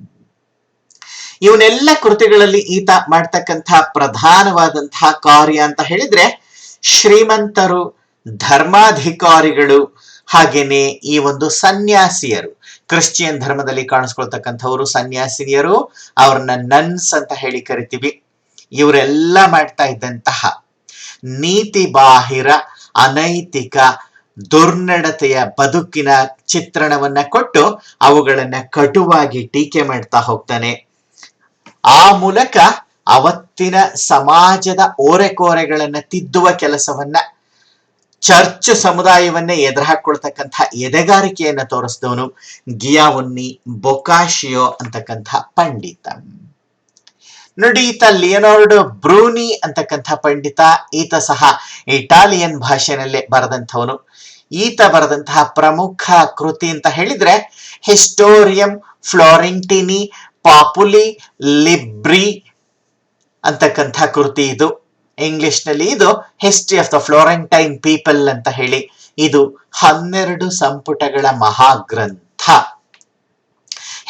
ಇವನೆಲ್ಲ ಕೃತಿಗಳಲ್ಲಿ ಈತ ಮಾಡ್ತಕ್ಕಂಥ ಪ್ರಧಾನವಾದಂತಹ ಕಾರ್ಯ ಅಂತ ಹೇಳಿದ್ರೆ, ಶ್ರೀಮಂತರು, ಧರ್ಮಾಧಿಕಾರಿಗಳು, ಹಾಗೇನೆ ಈ ಒಂದು ಸನ್ಯಾಸಿಯರು, ಕ್ರಿಶ್ಚಿಯನ್ ಧರ್ಮದಲ್ಲಿ ಕಾಣಿಸ್ಕೊಳ್ತಕ್ಕಂಥವರು ಸನ್ಯಾಸಿನಿಯರು, ಅವ್ರನ್ನ ನನ್ಸ್ ಅಂತ ಹೇಳಿ ಕರಿತೀವಿ. ಇವರೆಲ್ಲ ಮಾಡ್ತಾ ಇದ್ದಂತಹ ನೀತಿ ಬಾಹಿರ, ಅನೈತಿಕ, ದುರ್ನಡತೆಯ ಬದುಕಿನ ಚಿತ್ರಣವನ್ನ ಕೊಟ್ಟು ಅವುಗಳನ್ನ ಕಟುವಾಗಿ ಟೀಕೆ ಮಾಡ್ತಾ ಹೋಗ್ತಾನೆ. ಆ ಮೂಲಕ ಅವತ್ತಿನ ಸಮಾಜದ ಓರೆಕೋರೆಗಳನ್ನ ತಿದ್ದುವ ಕೆಲಸವನ್ನ, ಚರ್ಚ್ ಸಮುದಾಯವನ್ನೇ ಎದುರುಹಾಕೊಳ್ತಕ್ಕಂಥ ಎದೆಗಾರಿಕೆಯನ್ನ ತೋರಿಸಿದವನು ಗಿಯಾವೊನ್ನಿ ಬೊಕಾಶಿಯೋ ಅಂತಕ್ಕಂಥ ಪಂಡಿತ. ನೋಡಿ, ಈತ ಲಿಯೋನಾರ್ಡೋ ಬ್ರೂನಿ ಅಂತಕ್ಕಂಥ ಪಂಡಿತ. ಈತ ಸಹ ಇಟಾಲಿಯನ್ ಭಾಷೆನಲ್ಲೇ ಬರೆದಂಥವನು. ಈತ ಬರೆದಂತಹ ಪ್ರಮುಖ ಕೃತಿ ಅಂತ ಹೇಳಿದ್ರೆ ಹಿಸ್ಟೋರಿಯಂ ಫ್ಲೋರೆಂಟಿನಿ ಪಾಪುಲಿ ಲಿಬ್ರಿ ಅಂತಕ್ಕಂಥ ಕೃತಿ ಇದು. ಇಂಗ್ಲಿಷ್ ನಲ್ಲಿ ಇದು history of the Florentine people ಅಂತ ಹೇಳಿ. ಇದು 12 ಸಂಪುಟಗಳ ಮಹಾಗ್ರಂಥ.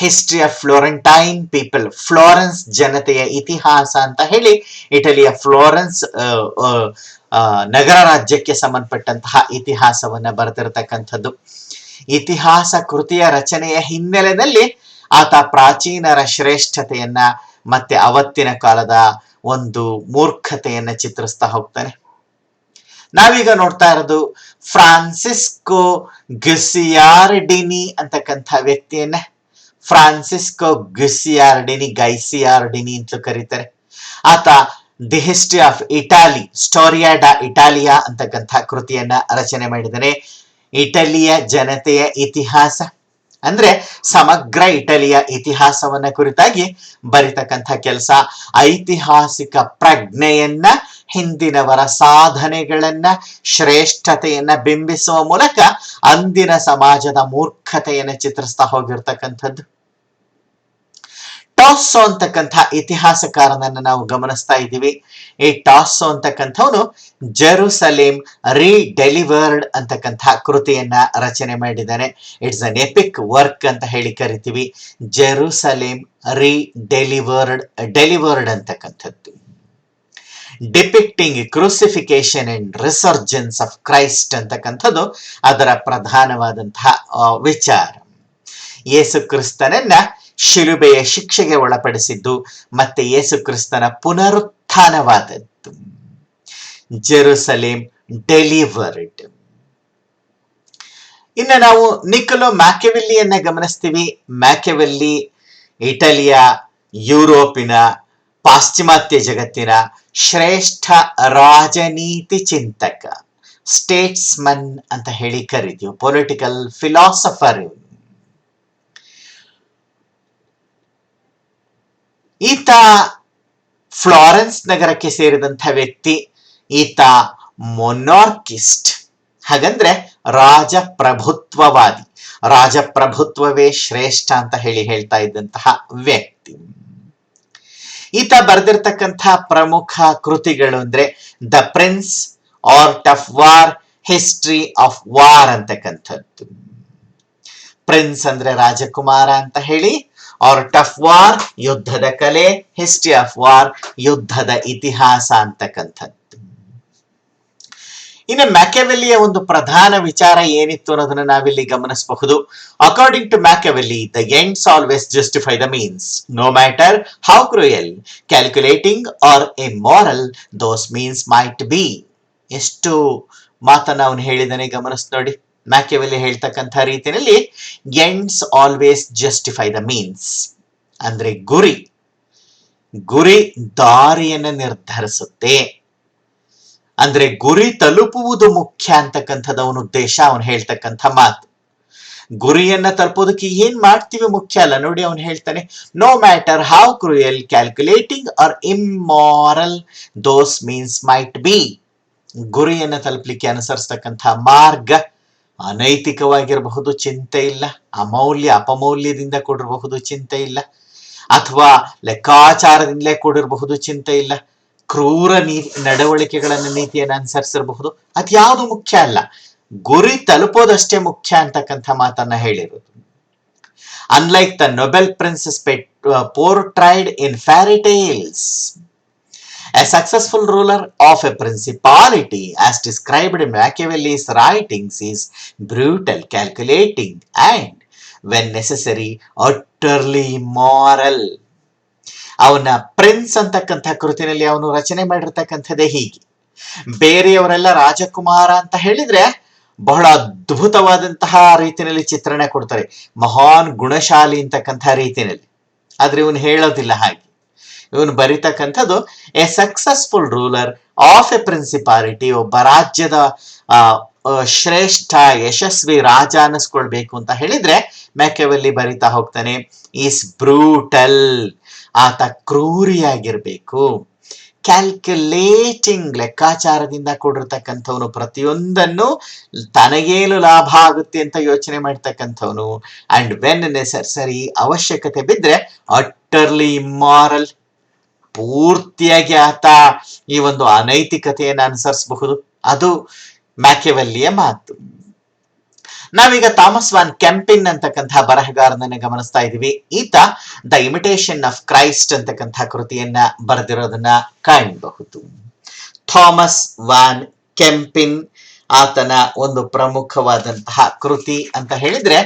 History of Florentine people, Florence ಜನತೆಯ ಇತಿಹಾಸ ಅಂತ ಹೇಳಿ ಇಟಲಿಯ ಫ್ಲೋರೆನ್ಸ್ ನಗರ ರಾಜ್ಯಕ್ಕೆ ಸಂಬಂಧಪಟ್ಟಂತಹ ಇತಿಹಾಸವನ್ನ ಬರೆದಿರತಕ್ಕಂಥದ್ದು. ಇತಿಹಾಸ ಕೃತಿಯ ರಚನೆಯ ಹಿನ್ನೆಲೆಯಲ್ಲಿ ಆತ ಪ್ರಾಚೀನರ ಶ್ರೇಷ್ಠತೆಯನ್ನ ಮತ್ತೆ ಅವತ್ತಿನ ಕಾಲದ ಒಂದು ಮೂರ್ಖತೆಯನ್ನ ಚಿತ್ರಿಸ್ತಾ ಹೋಗ್ತಾನೆ. ನಾವೀಗ ನೋಡ್ತಾ ಇರೋದು ಫ್ರಾನ್ಸಿಸ್ಕೋ ಗ್ಯುಸಿಯಾರ್ಡಿನಿ ಅಂತಕ್ಕಂಥ ವ್ಯಕ್ತಿಯನ್ನ. ಫ್ರಾನ್ಸಿಸ್ಕೋ ಗೈಸಿಯಾರ್ಡಿನಿ ಅಂತಲೂ ಕರೀತಾರೆ. ಆತ ದಿ ಹಿಸ್ಟ್ರಿ ಆಫ್ ಇಟಾಲಿ, ಸ್ಟೋರಿಯಾ ಡಾ ಇಟಾಲಿಯಾ ಅಂತಕ್ಕಂಥ ಕೃತಿಯನ್ನ ರಚನೆ ಮಾಡಿದ್ದಾನೆ. ಇಟಲಿಯ ಜನತೆಯ ಇತಿಹಾಸ ಅಂದ್ರೆ ಸಮಗ್ರ ಇಟಲಿಯ ಇತಿಹಾಸವನ್ನ ಕುರಿತಾಗಿ ಬರಿತಕ್ಕಂಥ ಕೆಲಸ. ಐತಿಹಾಸಿಕ ಪ್ರಜ್ಞೆಯನ್ನ, ಹಿಂದಿನವರ ಸಾಧನೆಗಳನ್ನ, ಶ್ರೇಷ್ಠತೆಯನ್ನ ಬಿಂಬಿಸುವ ಮೂಲಕ ಅಂದಿನ ಸಮಾಜದ ಮೂರ್ಖತೆಯನ್ನ ಚಿತ್ರಿಸ್ತಾ ಹೋಗಿರ್ತಕ್ಕಂಥದ್ದು. ಟಾಸೋ ಅಂತಕ್ಕಂಥ ಇತಿಹಾಸಕಾರನನ್ನ ನಾವು ಗಮನಿಸ್ತಾ ಇದ್ದೀವಿ. ಈ ಟಾಸೋ ಅಂತಕ್ಕಂಥವನು ಜೆರುಸಲೇಮ್ ರೀಡೆಲಿವರ್ಡ್ ಅಂತಕ್ಕಂಥ ಕೃತಿಯನ್ನ ರಚನೆ ಮಾಡಿದ್ದಾನೆ. ಇಟ್ಸ್ ಅನ್ ಎಪಿಕ್ ವರ್ಕ್ ಅಂತ ಹೇಳಿ ಕರಿತೀವಿ. ಜೆರುಸಲೇಮ್ ಡೆಲಿವರ್ಡ್ ಅಂತಕ್ಕಂಥದ್ದು. ಡಿಪಿಕ್ಟಿಂಗ್ ಕ್ರೂಸಿಫಿಕೇಶನ್ ಅಂಡ್ ರಿಸರ್ಜೆನ್ಸ್ ಆಫ್ ಕ್ರೈಸ್ಟ್ ಅಂತಕ್ಕಂಥದ್ದು ಅದರ ಪ್ರಧಾನವಾದಂತಹ ವಿಚಾರ. ಯೇಸು ಕ್ರಿಸ್ತನನ್ನ ಶಿಲುಬೆಯ ಶಿಕ್ಷೆಗೆ ಒಳಪಡಿಸಿದ್ದು ಮತ್ತೆ ಯೇಸು ಕ್ರಿಸ್ತನ ಪುನರುತ್ಥಾನವಾದದ್ದು. ಜೆರುಸಲೇಮ್ ಡೆಲಿವರ್ಡ್. ಇನ್ನು ನಾವು ನಿಕೊಲೋ ಮ್ಯಾಕಿವೆಲ್ಲಿಯನ್ನ ಗಮನಿಸ್ತೀವಿ. ಮ್ಯಾಕಿವೆಲ್ಲಿ ಇಟಲಿಯ, ಯುರೋಪಿನ, ಪಾಶ್ಚಿಮಾತ್ಯ ಜಗತ್ತಿನ ಶ್ರೇಷ್ಠ ರಾಜನೀತಿ ಚಿಂತಕ, ಸ್ಟೇಟ್ಸ್ಮನ್ ಅಂತ ಹೇಳಿ ಕರಿತೀವಿ. Political philosopher. ಈತ ಫ್ಲಾರೆನ್ಸ್ ನಗರಕ್ಕೆ ಸೇರಿದಂಥ ವ್ಯಕ್ತಿ. ಈತ ಮೊನಾರ್ಕಿಸ್ಟ್, ಹಾಗಂದ್ರೆ ರಾಜಪ್ರಭುತ್ವವಾದಿ. ರಾಜಪ್ರಭುತ್ವವೇ ಶ್ರೇಷ್ಠ ಅಂತ ಹೇಳಿ ಹೇಳ್ತಾ ಇದ್ದಂತಹ ವ್ಯಕ್ತಿ. ಈತ ಬರೆದಿರ್ತಕ್ಕಂಥ ಪ್ರಮುಖ ಕೃತಿಗಳು ಅಂದ್ರೆ the prince, art of war, history of war ಅಂತಕ್ಕಂಥದ್ದು. ಪ್ರಿನ್ಸ್ ಅಂದ್ರೆ ರಾಜಕುಮಾರ ಅಂತ ಹೇಳಿ, ಆರ್ಟ್ ಆಫ್ ವಾರ್ ಯುದ್ಧದ ಕಲೆ, ಹಿಸ್ಟ್ರಿ ಆಫ್ ವಾರ್ ಯುದ್ಧದ ಇತಿಹಾಸ ಅಂತಕ್ಕಂಥದ್ದು. ಇನ್ನು ಮ್ಯಾಕಿವೆಲ್ಲಿಯ ಒಂದು ಪ್ರಧಾನ ವಿಚಾರ ಏನಿತ್ತು ಅನ್ನೋದನ್ನ ನಾವಿಲ್ಲಿ ಗಮನಿಸಬಹುದು. According to Machiavelli, the ends always justify the means, no matter how cruel, calculating or immoral those means might be. ಎಷ್ಟು ಮಾತನ್ನ ಅವನು ಹೇಳಿದಾನೆ ಗಮನಿಸ್ ನೋಡಿ. ಮ್ಯಾಕಿವೆಲ್ಲಿ ಹೇಳ್ತಕ್ಕಂಥ ರೀತಿಯಲ್ಲಿ ends always justify the means. ಅಂದ್ರೆ ಗುರಿ. ಗುರಿ ದಾರಿಯನ್ನು ನಿರ್ಧರಿಸುತ್ತೆ. ಅಂದ್ರೆ ಗುರಿ ತಲುಪುವುದು ಮುಖ್ಯ ಅಂತಕ್ಕಂಥದ್ದು ಅವನ ಉದ್ದೇಶ, ಅವನು ಹೇಳ್ತಕ್ಕಂಥ ಮಾತು. ಗುರಿಯನ್ನ ತಲುಪೋದಕ್ಕೆ ಏನ್ ಮಾಡ್ತೀವಿ ಮುಖ್ಯ ಅಲ್ಲ. ನೋಡಿ ಅವನು ಹೇಳ್ತಾನೆ, no matter how cruel, calculating or immoral those means might be. ಗುರಿಯನ್ನ ತಲುಪಲಿಕ್ಕೆ ಅನುಸರಿಸ್ತಕ್ಕಂಥ ಮಾರ್ಗ ಅನೈತಿಕವಾಗಿರಬಹುದು, ಚಿಂತೆ ಇಲ್ಲ. ಅಪಮೌಲ್ಯದಿಂದ ಕೂಡಿರಬಹುದು, ಚಿಂತೆ ಇಲ್ಲ. ಅಥವಾ ಲೆಕ್ಕಾಚಾರದಿಂದಲೇ ಕೂಡಿರಬಹುದು, ಚಿಂತೆ ಇಲ್ಲ. ಕ್ರೂರ ನಡವಳಿಕೆಗಳನ್ನು, ನೀತಿಯನ್ನು ಅನುಸರಿಸಿರಬಹುದು. ಅದ್ಯಾವುದು ಮುಖ್ಯ ಅಲ್ಲ, ಗುರಿ ತಲುಪೋದಷ್ಟೇ ಮುಖ್ಯ ಅಂತಕ್ಕಂಥ ಮಾತನ್ನ ಹೇಳಿರೋದು. Unlike the noble princess portrayed in fairy tales, a successful ruler of a principality, as described in Machiavelli's writings, is brutal, calculating, and when necessary utterly immoral. ಅವನ ಪ್ರಿನ್ಸ್ ಅಂತಕ್ಕಂಥ ಕೃತಿನಲ್ಲಿ ಅವನು ರಚನೆ ಮಾಡಿರ್ತಕ್ಕಂಥದ್ದೇ ಹೀಗೆ. ಬೇರೆಯವರೆಲ್ಲ ರಾಜಕುಮಾರ ಅಂತ ಹೇಳಿದ್ರೆ ಬಹಳ ಅದ್ಭುತವಾದಂತಹ ರೀತಿಯಲ್ಲಿ ಚಿತ್ರಣ ಕೊಡ್ತಾರೆ, ಮಹಾನ್ ಗುಣಶಾಲಿ ಅಂತಕ್ಕಂಥ ರೀತಿಯಲ್ಲಿ. ಆದ್ರೆ ಇವನು ಹೇಳೋದಿಲ್ಲ ಹಾಗೆ. ಇವನು ಬರೀತಕ್ಕಂಥದ್ದು a successful ruler of a principality, ಒಬ್ಬ ರಾಜ್ಯದ ಶ್ರೇಷ್ಠ ಯಶಸ್ವಿ ರಾಜ ಅನ್ನಿಸ್ಕೊಳ್ಬೇಕು ಅಂತ ಹೇಳಿದ್ರೆ ಮ್ಯಾಕಿಯಾವೆಲ್ಲಿ ಬರಿತಾ ಹೋಗ್ತಾನೆ, ಈಸ್ ಬ್ರೂಟಲ್, ಆತ ಕ್ರೂರಿಯಾಗಿರ್ಬೇಕು. ಕ್ಯಾಲ್ಕುಲೇಟಿಂಗ್, ಲೆಕ್ಕಾಚಾರದಿಂದ ಕೂಡಿರ್ತಕ್ಕಂಥವನು, ಪ್ರತಿಯೊಂದನ್ನು ತನಗೇನು ಲಾಭ ಆಗುತ್ತೆ ಅಂತ ಯೋಚನೆ ಮಾಡ್ತಕ್ಕಂಥವನು. ಅಂಡ್ ವೆನ್ ನೆಸೆಸರಿ, ಅವಶ್ಯಕತೆ ಬಿದ್ರೆ ಅಟ್ಟರ್ಲಿ ಇಮ್ಮಾರಲ್, ಪೂರ್ತಿಯಾಗಿ ಆತ ಈ ಒಂದು ಅನೈತಿಕತೆಯನ್ನು ಅನುಸರಿಸಬಹುದು. ಅದು ಮ್ಯಾಕಿಯಾವೆಲ್ಲಿಯ ಮಾತು. ನಾವೀಗ ಥಾಮಸ್ ವಾನ್ ಕೆಂಪಿನ್ ಅಂತಕ್ಕಂತಹ ಬರಹಗಾರನನ್ನ ಗಮನಿಸ್ತಾ ಇದೀವಿ. ಈತ ದ ಇಮಿಟೇಷನ್ ಆಫ್ ಕ್ರೈಸ್ಟ್ ಅಂತಕ್ಕಂತಹ ಕೃತಿಯನ್ನ ಬರೆದಿರೋದನ್ನ ಕಾಣಬಹುದು. ಥಾಮಸ್ ವಾನ್ ಕೆಂಪಿನ್, ಆತನ ಒಂದು ಪ್ರಮುಖವಾದಂತಹ ಕೃತಿ ಅಂತ ಹೇಳಿದ್ರೆ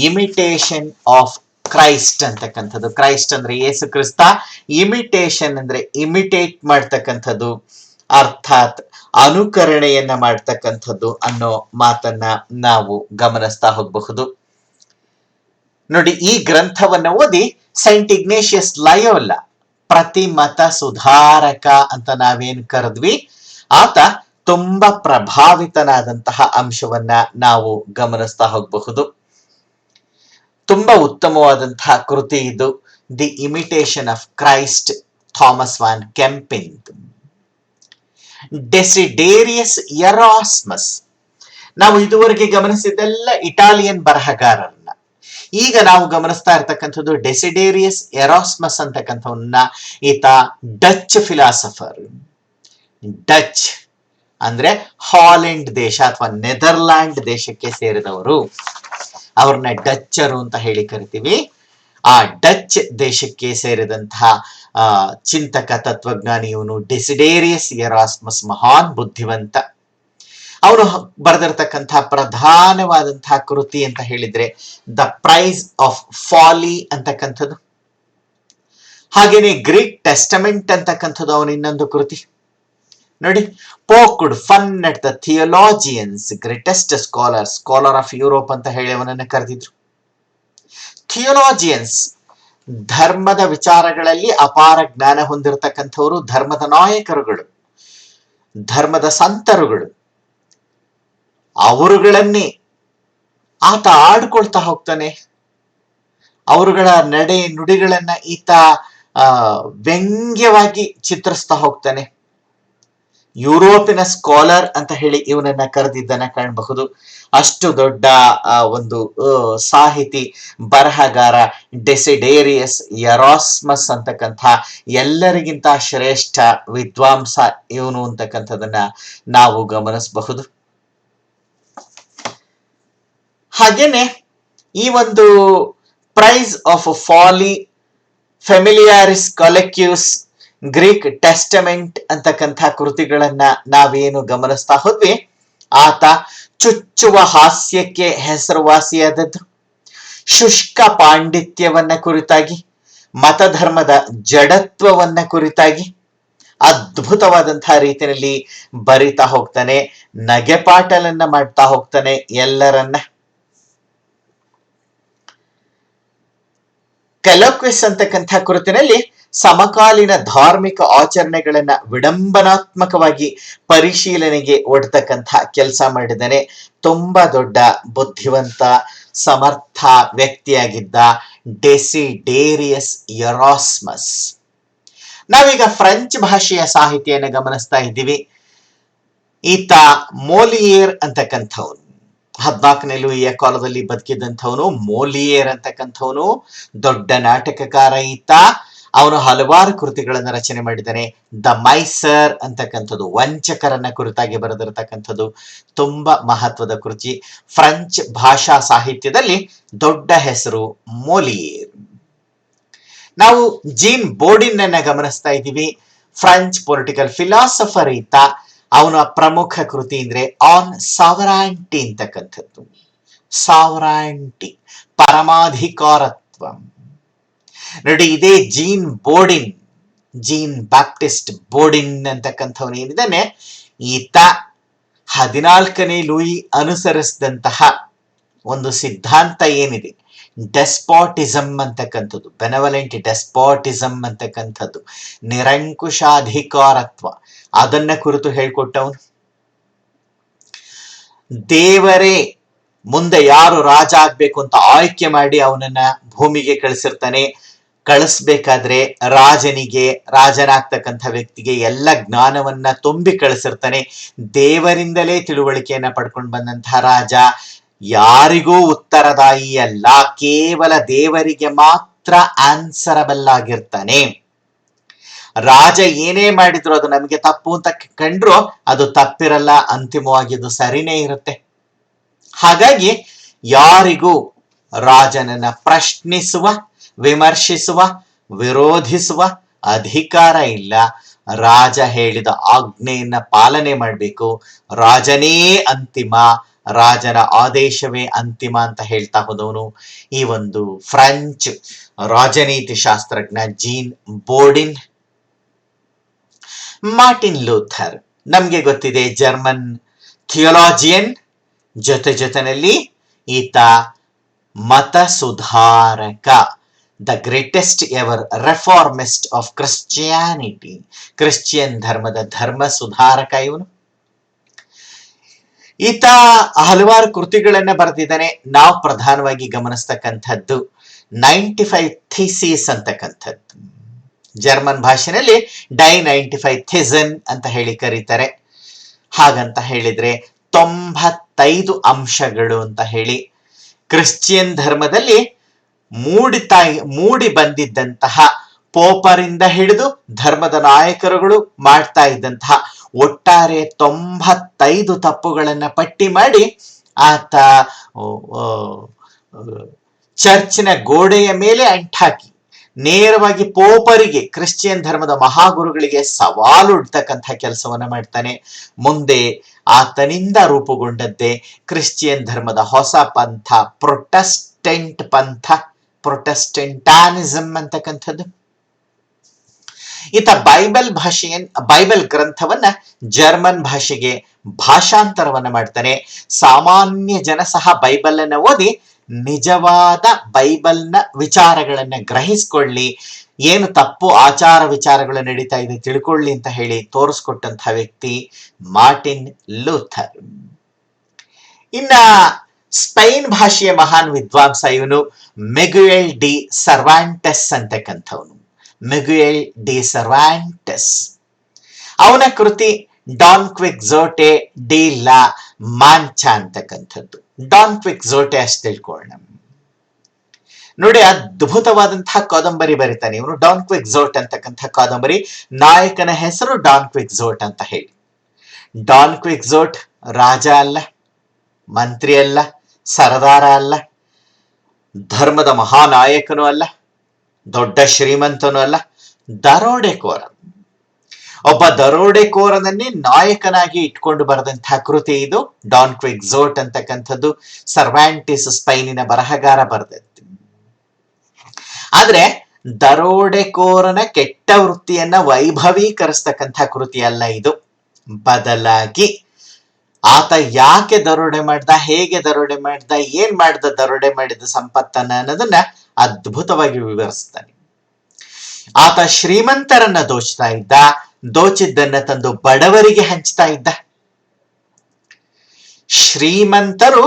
ಇಮಿಟೇಷನ್ ಆಫ್ ಕ್ರೈಸ್ಟ್ ಅಂತಕ್ಕಂಥದ್ದು. ಕ್ರೈಸ್ಟ್ ಅಂದ್ರೆ ಯೇಸು ಕ್ರಿಸ್ತ, ಇಮಿಟೇಷನ್ ಅಂದ್ರೆ ಇಮಿಟೇಟ್ ಮಾಡ್ತಕ್ಕಂಥದ್ದು, ಅರ್ಥಾತ್ ಅನುಕರಣೆಯನ್ನ ಮಾಡ್ತಕ್ಕಂಥದ್ದು ಅನ್ನೋ ಮಾತನ್ನ ನಾವು ಗಮನಿಸ್ತಾ ಹೋಗಬಹುದು. ನೋಡಿ, ಈ ಗ್ರಂಥವನ್ನ ಓದಿ ಸೈಂಟ್ ಇಗ್ನೇಷಿಯಸ್ ಲಯೋಲ, ಪ್ರತಿಮತ ಸುಧಾರಕ ಅಂತ ನಾವೇನ್ ಕರೆದ್ವಿ, ಆತ ತುಂಬಾ ಪ್ರಭಾವಿತನಾದಂತಹ ಅಂಶವನ್ನ ನಾವು ಗಮನಿಸ್ತಾ ಹೋಗಬಹುದು. ತುಂಬಾ ಉತ್ತಮವಾದಂತಹ ಕೃತಿ ಇದು, the imitation of Christ, Thomas von Kempen. Desiderius Erasmus, ನಾವು ಇದುವರೆಗೆ ಗಮನಿಸಿದ್ದೆಲ್ಲ ಇಟಾಲಿಯನ್ ಬರಹಗಾರರನ್ನ. ಈಗ ನಾವು ಗಮನಿಸ್ತಾ ಇರ್ತಕ್ಕಂಥದ್ದು ಡೆಸಿಡೇರಿಯಸ್ ಎರಾಸ್ಮಸ್ ಅಂತಕ್ಕಂಥವನ್ನ. ಈತ ಡಚ್ ಫಿಲಾಸಫರ್. ಡಚ್ ಅಂದ್ರೆ ಹಾಲೆಂಡ್ ದೇಶ ಅಥವಾ ನೆದರ್ಲ್ಯಾಂಡ್ ದೇಶಕ್ಕೆ ಸೇರಿದವರು, ಅವ್ರನ್ನ ಡಚ್ಚರು ಅಂತ ಹೇಳಿ ಕರಿತೀವಿ. ಆ ಡಚ್ ದೇಶಕ್ಕೆ ಸೇರಿದಂತಹ ಚಿಂತಕ, ತತ್ವಜ್ಞಾನಿ ಇವನು ಡೆಸಿಡೇರಿಯಸ್ ಎರಾಸ್ಮಸ್, ಮಹಾನ್ ಬುದ್ಧಿವಂತ. ಅವನು ಬರೆದಿರ್ತಕ್ಕಂತಹ ಪ್ರಧಾನವಾದಂತಹ ಕೃತಿ ಅಂತ ಹೇಳಿದ್ರೆ ದ ಪ್ರೈಸ್ ಆಫ್ ಫಾಲಿ ಅಂತಕ್ಕಂಥದ್ದು. ಹಾಗೇನೆ ಗ್ರೀಕ್ ಟೆಸ್ಟಮೆಂಟ್ ಅಂತಕ್ಕಂಥದ್ದು ಅವನ ಇನ್ನೊಂದು ಕೃತಿ. ನೋಡಿ, poked fun at the theologians greatest scholar of Europe ಅಂತ ಹೇಳಿ ಅವನನ್ನು ಕರೆದಿದ್ರು. ಥಿಯೋಲಾಜಿಯನ್ಸ್, ಧರ್ಮದ ವಿಚಾರಗಳಲ್ಲಿ ಅಪಾರ ಜ್ಞಾನ ಹೊಂದಿರತಕ್ಕಂಥವರು, ಧರ್ಮದ ನಾಯಕರುಗಳು, ಧರ್ಮದ ಸಂತರುಗಳು. ಅವರುಗಳನ್ನೇ ಆತ ಆಡ್ಕೊಳ್ತಾ ಹೋಗ್ತಾನೆ. ಅವರುಗಳ ನಡೆ ನುಡಿಗಳನ್ನ ಈತ ವ್ಯಂಗ್ಯವಾಗಿ ಚಿತ್ರಿಸ್ತಾ ಹೋಗ್ತಾನೆ. ಯುರೋಪಿನ ಸ್ಕಾಲರ್ ಅಂತ ಹೇಳಿ ಇವನನ್ನ ಕರೆದಿದ್ದನ್ನ ಕಾಣಬಹುದು. ಅಷ್ಟು ದೊಡ್ಡ ಒಂದು ಸಾಹಿತಿ, ಬರಹಗಾರ ಡೆಸಿಡೇರಿಯಸ್ ಎರಾಸ್ಮಸ್ ಅಂತಕ್ಕಂಥ ಎಲ್ಲರಿಗಿಂತ ಶ್ರೇಷ್ಠ ವಿದ್ವಾಂಸ ಇವನು ಅಂತಕ್ಕಂಥದನ್ನ ನಾವು ಗಮನಿಸಬಹುದು. ಹಾಗೇನೆ ಈ ಒಂದು praise of folly, Familiaris Colloquies, Greek Testament ಅಂತಕ್ಕಂಥ ಕೃತಿಗಳನ್ನ ನಾವೇನು ಗಮನಿಸ್ತಾ ಹೋದ್ವಿ, ಆತ ಚುಚ್ಚುವ ಹಾಸ್ಯಕ್ಕೆ ಹೆಸರುವಾಸಿಯಾದದ್ದು, ಶುಷ್ಕ ಪಾಂಡಿತ್ಯವನ್ನ ಕುರಿತಾಗಿ, ಮತಧರ್ಮದ ಜಡತ್ವವನ್ನ ಕುರಿತಾಗಿ ಅದ್ಭುತವಾದಂತಹ ರೀತಿಯಲ್ಲಿ ಬರಿತಾ ಹೋಗ್ತಾನೆ. ನಗೆಪಾಟಲನ್ನ ಮಾಡ್ತಾ ಹೋಗ್ತಾನೆ ಎಲ್ಲರನ್ನ. ಕೆಲೋಕ್ವಿಸ್ ಅಂತಕ್ಕಂಥ ಕೃತಿನಲ್ಲಿ ಸಮಕಾಲೀನ ಧಾರ್ಮಿಕ ಆಚರಣೆಗಳನ್ನ ವಿಡಂಬನಾತ್ಮಕವಾಗಿ ಪರಿಶೀಲನೆಗೆ ಒಡ್ತಕ್ಕಂಥ ಕೆಲಸ ಮಾಡಿದ್ದಾನೆ. ತುಂಬಾ ದೊಡ್ಡ ಬುದ್ಧಿವಂತ ಸಮರ್ಥ ವ್ಯಕ್ತಿಯಾಗಿದ್ದ ಡೆಸಿಡೇರಿಯಸ್ ಎರಾಸ್ಮಸ್. ನಾವೀಗ ಫ್ರೆಂಚ್ ಭಾಷೆಯ ಸಾಹಿತ್ಯವನ್ನು ಗಮನಿಸ್ತಾ ಇದ್ದೀವಿ. ಈತ ಮೋಲಿಯೇರ್ ಅಂತಕ್ಕಂಥವನು 14ನೇ ಲೂಯಿಯ ಕಾಲದಲ್ಲಿ ಬದುಕಿದಂಥವನು. ಮೋಲಿಯೇರ್ ಅಂತಕ್ಕಂಥವನು ದೊಡ್ಡ ನಾಟಕಕಾರ ಈತ. ಅವನು ಹಲವಾರು ಕೃತಿಗಳನ್ನು ರಚನೆ ಮಾಡಿದ್ದಾನೆ. ದ ಮೈಸರ್ ಅಂತಕ್ಕಂಥದ್ದು ವಂಚಕರನ್ನ ಕುರಿತಾಗಿ ಬರೆದಿರತಕ್ಕಂಥದ್ದು ತುಂಬಾ ಮಹತ್ವದ ಕೃತಿ. ಫ್ರೆಂಚ್ ಭಾಷಾ ಸಾಹಿತ್ಯದಲ್ಲಿ ದೊಡ್ಡ ಹೆಸರು ಮೋಲಿಯೇರ್. ನಾವು ಜೀನ್ ಬೋರ್ಡಿನ್ ಅನ್ನ ಗಮನಿಸ್ತಾ ಇದ್ದೀವಿ. ಫ್ರೆಂಚ್ ಪೊಲಿಟಿಕಲ್ ಫಿಲಾಸಫರ್ ಈತ. ಅವನ ಪ್ರಮುಖ ಕೃತಿ ಅಂದ್ರೆ ಆನ್ ಸಾವರಾಂಟಿ ಅಂತಕ್ಕಂಥದ್ದು. ಸಾವರಾಂಟಿ, ಪರಮಾಧಿಕಾರತ್ವ. ನೋಡಿ, ಇದೇ ಜೀನ್ ಬೋರ್ಡಿನ್, ಜೀನ್ ಬ್ಯಾಪ್ಟಿಸ್ಟ್ ಬೋರ್ಡಿನ್ ಅಂತಕ್ಕಂಥವನು ಏನಿದ್ದಾನೆ, ಈತ 14ನೇ ಲೂಯಿ ಅನುಸರಿಸಿದಂತಹ ಒಂದು ಸಿದ್ಧಾಂತ ಏನಿದೆ, ಡೆಸ್ಪಾಟಿಸಮ್ ಅಂತಕ್ಕಂಥದ್ದು, ಬೆನವಲೆಂಟ್ ಡೆಸ್ಪಾಟಿಸಮ್ ಅಂತಕ್ಕಂಥದ್ದು, ನಿರಂಕುಶಾಧಿಕಾರತ್ವ, ಅದನ್ನ ಕುರಿತು ಹೇಳ್ಕೊಟ್ಟವನು. ದೇವರೇ ಮುಂದೆ ಯಾರು ರಾಜ ಆಗ್ಬೇಕು ಅಂತ ಆಯ್ಕೆ ಮಾಡಿ ಅವನನ್ನ ಭೂಮಿಗೆ ಕಳಿಸಿರ್ತಾನೆ. ಕಳಿಸ್ಬೇಕಾದ್ರೆ ರಾಜನಾಗ್ತಕ್ಕಂಥ ವ್ಯಕ್ತಿಗೆ ಎಲ್ಲ ಜ್ಞಾನವನ್ನ ತುಂಬಿ ಕಳಿಸಿರ್ತಾನೆ. ದೇವರಿಂದಲೇ ತಿಳುವಳಿಕೆಯನ್ನ ಪಡ್ಕೊಂಡು ಬಂದಂತಹ ರಾಜ ಯಾರಿಗೂ ಉತ್ತರದಾಯಿ ಅಲ್ಲ, ಕೇವಲ ದೇವರಿಗೆ ಮಾತ್ರ ಆನ್ಸರಬಲ್ ಆಗಿರ್ತಾನೆ. ರಾಜ ಏನೇ ಮಾಡಿದ್ರು ಅದು ನಮಗೆ ತಪ್ಪು ಅಂತ ಕಂಡ್ರು ಅದು ತಪ್ಪಿರಲ್ಲ, ಅಂತಿಮವಾಗಿ ಅದು ಸರಿನೇ ಇರುತ್ತೆ. ಹಾಗಾಗಿ ಯಾರಿಗೂ ರಾಜನನ್ನ ಪ್ರಶ್ನಿಸುವ, ವಿಮರ್ಶಿಸುವ, ವಿರೋಧಿಸುವ ಅಧಿಕಾರ ಇಲ್ಲ. ರಾಜ ಹೇಳಿದ ಆಜ್ಞೆಯನ್ನ ಪಾಲನೆ ಮಾಡಬೇಕು. ರಾಜನೇ ಅಂತಿಮ, ರಾಜನ ಆದೇಶವೇ ಅಂತಿಮ ಅಂತ ಹೇಳ್ತಾ ಹೋದವನು ಈ ಒಂದು ಫ್ರೆಂಚ್ ರಾಜನೀತಿ ಶಾಸ್ತ್ರಜ್ಞ ಜೀನ್ ಬೋರ್ಡಿನ್. ಮಾರ್ಟಿನ್ ಲೂಥರ್ ನಮ್ಗೆ ಗೊತ್ತಿದೆ, ಜರ್ಮನ್ ಥಿಯೋಲಾಜಿಯನ್. ಜೊತೆನಲ್ಲಿ ಈತ ಮತ ಸುಧಾರಕ, the greatest ever reformist of Christianity. Christian ಧರ್ಮದ ಧರ್ಮ ಸುಧಾರಕ ಇವನು. ಈತ ಹಲವಾರು ಕೃತಿಗಳನ್ನ ಬರೆದಿದ್ದಾನೆ. ನಾವು ಪ್ರಧಾನವಾಗಿ ಗಮನಿಸ್ತಕ್ಕಂಥದ್ದು 95 ಥೀಸಿಸ್ ಅಂತಕ್ಕಂಥದ್ದು. ಜರ್ಮನ್ ಭಾಷೆನಲ್ಲಿ ಡೈ 95 ಥಿಸನ್ ಅಂತ ಹೇಳಿ ಕರೀತಾರೆ. ಹಾಗಂತ ಹೇಳಿದ್ರೆ 95 ಅಂಶಗಳು ಅಂತ ಹೇಳಿ. ಕ್ರಿಶ್ಚಿಯನ್ ಧರ್ಮದಲ್ಲಿ ಮೂಡಿ ಬಂದಿದ್ದಂತಹ ಪೋಪರಿಂದ ಹಿಡಿದು ಧರ್ಮದ ನಾಯಕರುಗಳು ಮಾಡ್ತಾ ಇದ್ದಂತಹ ಒಟ್ಟಾರೆ 95 ತಪ್ಪುಗಳನ್ನ ಪಟ್ಟಿ ಮಾಡಿ ಆತ ಚರ್ಚಿನ ಗೋಡೆಯ ಮೇಲೆ ಅಂಟಾಕಿ ನೇರವಾಗಿ ಪೋಪರಿಗೆ, ಕ್ರಿಶ್ಚಿಯನ್ ಧರ್ಮದ ಮಹಾಗುರುಗಳಿಗೆ ಸವಾಲು ಇಡ್ತಕ್ಕಂಥ ಕೆಲಸವನ್ನ ಮಾಡ್ತಾನೆ. ಮುಂದೆ ಆತನಿಂದ ರೂಪುಗೊಂಡದ್ದೇ ಕ್ರಿಶ್ಚಿಯನ್ ಧರ್ಮದ ಹೊಸ ಪಂಥ, ಪ್ರೊಟೆಸ್ಟೆಂಟ್ ಪಂಥ, ಪ್ರೊಟೆಸ್ಟೆಂಟಾನಿಸಮ್ ಅಂತಕ್ಕಂಥದ್ದು. ಈತ ಬೈಬಲ್ ಗ್ರಂಥವನ್ನ ಜರ್ಮನ್ ಭಾಷೆಗೆ ಭಾಷಾಂತರವನ್ನ ಮಾಡ್ತಾನೆ. ಸಾಮಾನ್ಯ ಜನ ಸಹ ಬೈಬಲ್ ಅನ್ನ ಓದಿ ನಿಜವಾದ ಬೈಬಲ್ನ ವಿಚಾರಗಳನ್ನ ಗ್ರಹಿಸ್ಕೊಳ್ಳಿ, ಏನು ತಪ್ಪು ಆಚಾರ ವಿಚಾರಗಳು ನಡೀತಾ ಇದೆ ತಿಳ್ಕೊಳ್ಳಿ ಅಂತ ಹೇಳಿ ತೋರಿಸ್ಕೊಟ್ಟಂತಹ ವ್ಯಕ್ತಿ ಮಾರ್ಟಿನ್ ಲೂಥರ್. ಇನ್ನ ಸ್ಪೈನ್ ಭಾಷೆಯ ಮಹಾನ್ ವಿದ್ವಾಂಸ ಇವನು ಮಿಗುಯೆಲ್ ಡಿ ಸರ್ವಾಂಟೆಸ್ ಅಂತಕ್ಕಂಥವನು. ಮಿಗುಯೆಲ್ ಡಿ ಸರ್ವಾಂಟೆಸ್ ಅವನ ಕೃತಿ ಡಾನ್ ಕ್ವಿಕ್ಸೋಟೆ ಡಿ ಲಾ ಮಾಂಚಾ ಅಂತಕ್ಕಂಥದ್ದು. ಡಾನ್ ಕ್ವಿಕ್ಸೋಟೆ ಅಷ್ಟು ತಿಳ್ಕೊಳ್ಳೋಣ. ನೋಡಿ, ಅದ್ಭುತವಾದಂತಹ ಕಾದಂಬರಿ ಬರೀತಾನೆ ಇವನು. ಡಾನ್ ಕ್ವಿಕ್ಸೋಟ್ ಅಂತಕ್ಕಂಥ ಕಾದಂಬರಿ. ನಾಯಕನ ಹೆಸರು ಡಾನ್ ಕ್ವಿಕ್ಸೋಟ್ ಅಂತ ಹೇಳಿ. ಡಾನ್ ಕ್ವಿಕ್ಸೋಟ್ ರಾಜ ಅಲ್ಲ, ಮಂತ್ರಿ ಅಲ್ಲ, ಸರದಾರ ಅಲ್ಲ, ಧರ್ಮದ ಮಹಾನಾಯಕನೂ ಅಲ್ಲ, ದೊಡ್ಡ ಶ್ರೀಮಂತನೂ ಅಲ್ಲ, ದರೋಡೆಕೋರ. ಒಬ್ಬ ದರೋಡೆಕೋರನನ್ನೇ ನಾಯಕನಾಗಿ ಇಟ್ಕೊಂಡು ಬರೆದಂತಹ ಕೃತಿ ಇದು ಡಾನ್ ಕ್ವಿಕ್ಸೋಟ್ ಅಂತಕ್ಕಂಥದ್ದು. ಸರ್ವಾಂಟಿಸ್ ಸ್ಪೈನಿನ ಬರಹಗಾರ ಬರೆದದ್ದು. ಆದ್ರೆ ದರೋಡೆಕೋರನ ಕೆಟ್ಟ ವೃತ್ತಿಯನ್ನ ವೈಭವೀಕರಿಸ್ತಕ್ಕಂಥ ಕೃತಿ ಅಲ್ಲ ಇದು. ಬದಲಾಗಿ ಆತ ಯಾಕೆ ದರೋಡೆ ಮಾಡ್ದ, ಹೇಗೆ ದರೋಡೆ ಮಾಡ್ದ, ಏನ್ ಮಾಡ್ದ ದರೋಡೆ ಮಾಡಿದ ಸಂಪತ್ತನ್ನ ಅನ್ನೋದನ್ನ ಅದ್ಭುತವಾಗಿ ವಿವರಿಸ್ತಾನೆ. ಆತ ಶ್ರೀಮಂತರನ್ನ ದೋಚ್ತಾ ಇದ್ದ, ದೋಚಿದ್ದನ್ನ ತಂದು ಬಡವರಿಗೆ ಹಂಚ್ತಾ ಇದ್ದ. ಶ್ರೀಮಂತರು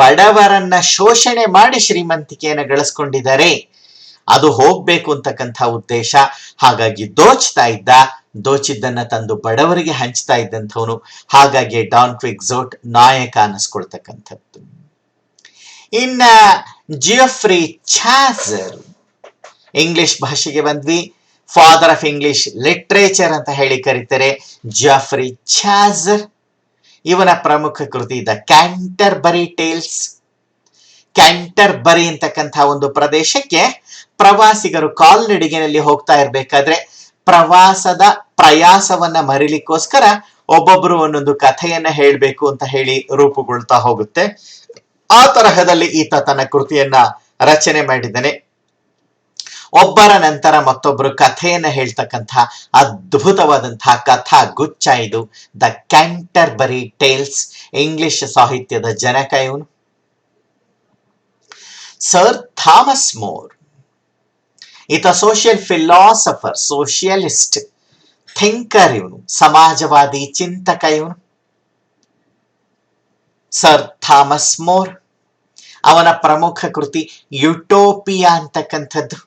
ಬಡವರನ್ನ ಶೋಷಣೆ ಮಾಡಿ ಶ್ರೀಮಂತಿಕೆಯನ್ನು ಗಳಿಸ್ಕೊಂಡಿದ್ದಾರೆ, ಅದು ಹೋಗ್ಬೇಕು ಅಂತಕ್ಕಂಥ ಉದ್ದೇಶ. ಹಾಗಾಗಿ ದೋಚ್ತಾ ಇದ್ದ, ದೋಚಿದ್ದನ್ನ ತಂದು ಬಡವರಿಗೆ ಹಂಚ್ತಾ ಇದ್ದಂಥವನು. ಹಾಗಾಗಿ ಡಾನ್ ಕ್ವಿಕ್ಸೋಟ್ ನಾಯಕ ಅನ್ನಿಸ್ಕೊಳ್ತಕ್ಕಂಥದ್ದು. ಇನ್ನ ಜಿಯೋಫ್ರಿ ಚಾಸರ್, ಇಂಗ್ಲಿಷ್ ಭಾಷೆಗೆ ಬಂದ್ವಿ, ಫಾದರ್ ಆಫ್ ಇಂಗ್ಲಿಷ್ ಲಿಟ್ರೇಚರ್ ಅಂತ ಹೇಳಿ ಕರೀತಾರೆ ಜಿಯೋಫ್ರಿ ಚಾಸರ್. ಇವನ ಪ್ರಮುಖ ಕೃತಿ ದ ಕ್ಯಾಂಟರ್ಬರಿ ಟೇಲ್ಸ್. ಕ್ಯಾಂಟರ್ಬರಿ ಅಂತಕ್ಕಂಥ ಒಂದು ಪ್ರದೇಶಕ್ಕೆ ಪ್ರವಾಸಿಗರು ಕಾಲ್ನಡಿಗೆನಲ್ಲಿ ಹೋಗ್ತಾ ಇರ್ಬೇಕಾದ್ರೆ ಪ್ರವಾಸದ ಪ್ರಯಾಸವನ್ನ ಮರಿಲಿಕ್ಕೋಸ್ಕರ ಒಬ್ಬೊಬ್ರು ಒಂದೊಂದು ಕಥೆಯನ್ನ ಹೇಳ್ಬೇಕು ಅಂತ ಹೇಳಿ ರೂಪುಗೊಳ್ತಾ ಹೋಗುತ್ತೆ. ಆ ತರಹದಲ್ಲಿ ಈತ ತನ್ನ ಕೃತಿಯನ್ನ ರಚನೆ ಮಾಡಿದ್ದಾನೆ. ಒಬ್ಬರ ನಂತರ ಮತ್ತೊಬ್ಬರು ಕಥೆಯನ್ನ ಹೇಳ್ತಕ್ಕಂಥ ಅದ್ಭುತವಾದಂತಹ ಕಥಾ ಗುಚ್ಛ ಇದು ದ ಕ್ಯಾಂಟರ್ಬರಿ ಟೇಲ್ಸ್. ಇಂಗ್ಲಿಷ್ ಸಾಹಿತ್ಯದ ಜನಕ ಇವನು. ಸರ್ ಥಾಮಸ್ ಮೋರ್, ಈತ ಸೋಷಿಯಲ್ ಫಿಲಾಸಫರ್, ಸೋಷಿಯಲಿಸ್ಟ್ ಥಿಂಕರ್ ಇವನು, ಸಮಾಜವಾದಿ ಚಿಂತಕ ಇವನು. ಸರ್ ಥಾಮಸ್ ಮೋರ್, ಅವನ ಪ್ರಮುಖ ಕೃತಿ ಯುಟೋಪಿಯಾ ಅಂತಕ್ಕಂಥದ್ದು.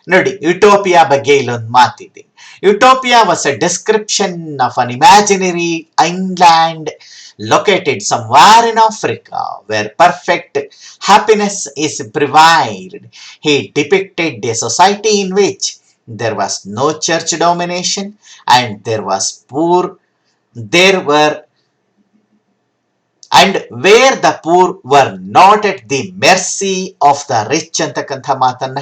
ನೋಡಿ, ಯುಟೋಪಿಯಾ ಬಗ್ಗೆ ಇಲ್ಲೊಂದು ಮಾತಿದೆ. Utopia was a description of an imaginary island located somewhere in Africa where perfect happiness is prevailed. He depicted a society in which there was no church domination and there were and where the poor were not at the mercy of the rich ಅಂತಕ್ಕಂಥ ಮಾತನ್ನ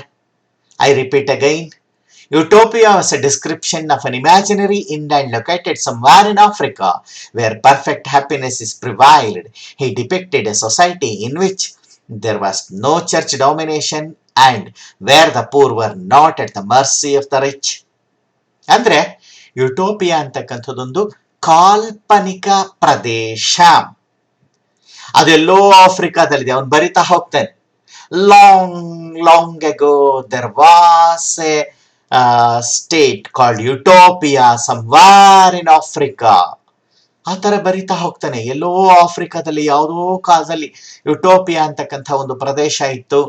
I repeat again. Utopia was a description of an imaginary inland located somewhere in Africa where perfect happiness is prevailed. He depicted a society in which there was no church domination and where the poor were not at the mercy of the rich. ಅಂದ್ರೆ utopia ಅಂತಕ್ಕಂಥದ್ದೊಂದು ಕಾಲ್ಪನಿಕ ಪ್ರದೇಶ. ಅದೆಲ್ಲೋ ಆಫ್ರಿಕಾದಲ್ಲಿದೆ. ಅವನು ಬರಿತಾ ಹೋಗ್ತಾನೆ, long ago there was a state called Utopia somewhere in Africa. ಆ ತರ ಬರಿತಾ ಹೋಗ್ತಾನೆ. ಎಲ್ಲೋ ಆಫ್ರಿಕಾದಲ್ಲಿ ಯಾವುದೋ ಕಾಲದಲ್ಲಿ ಯುಟೋಪಿಯಾ ಅಂತಕ್ಕಂಥ ಒಂದು ಪ್ರದೇಶ ಇತ್ತು.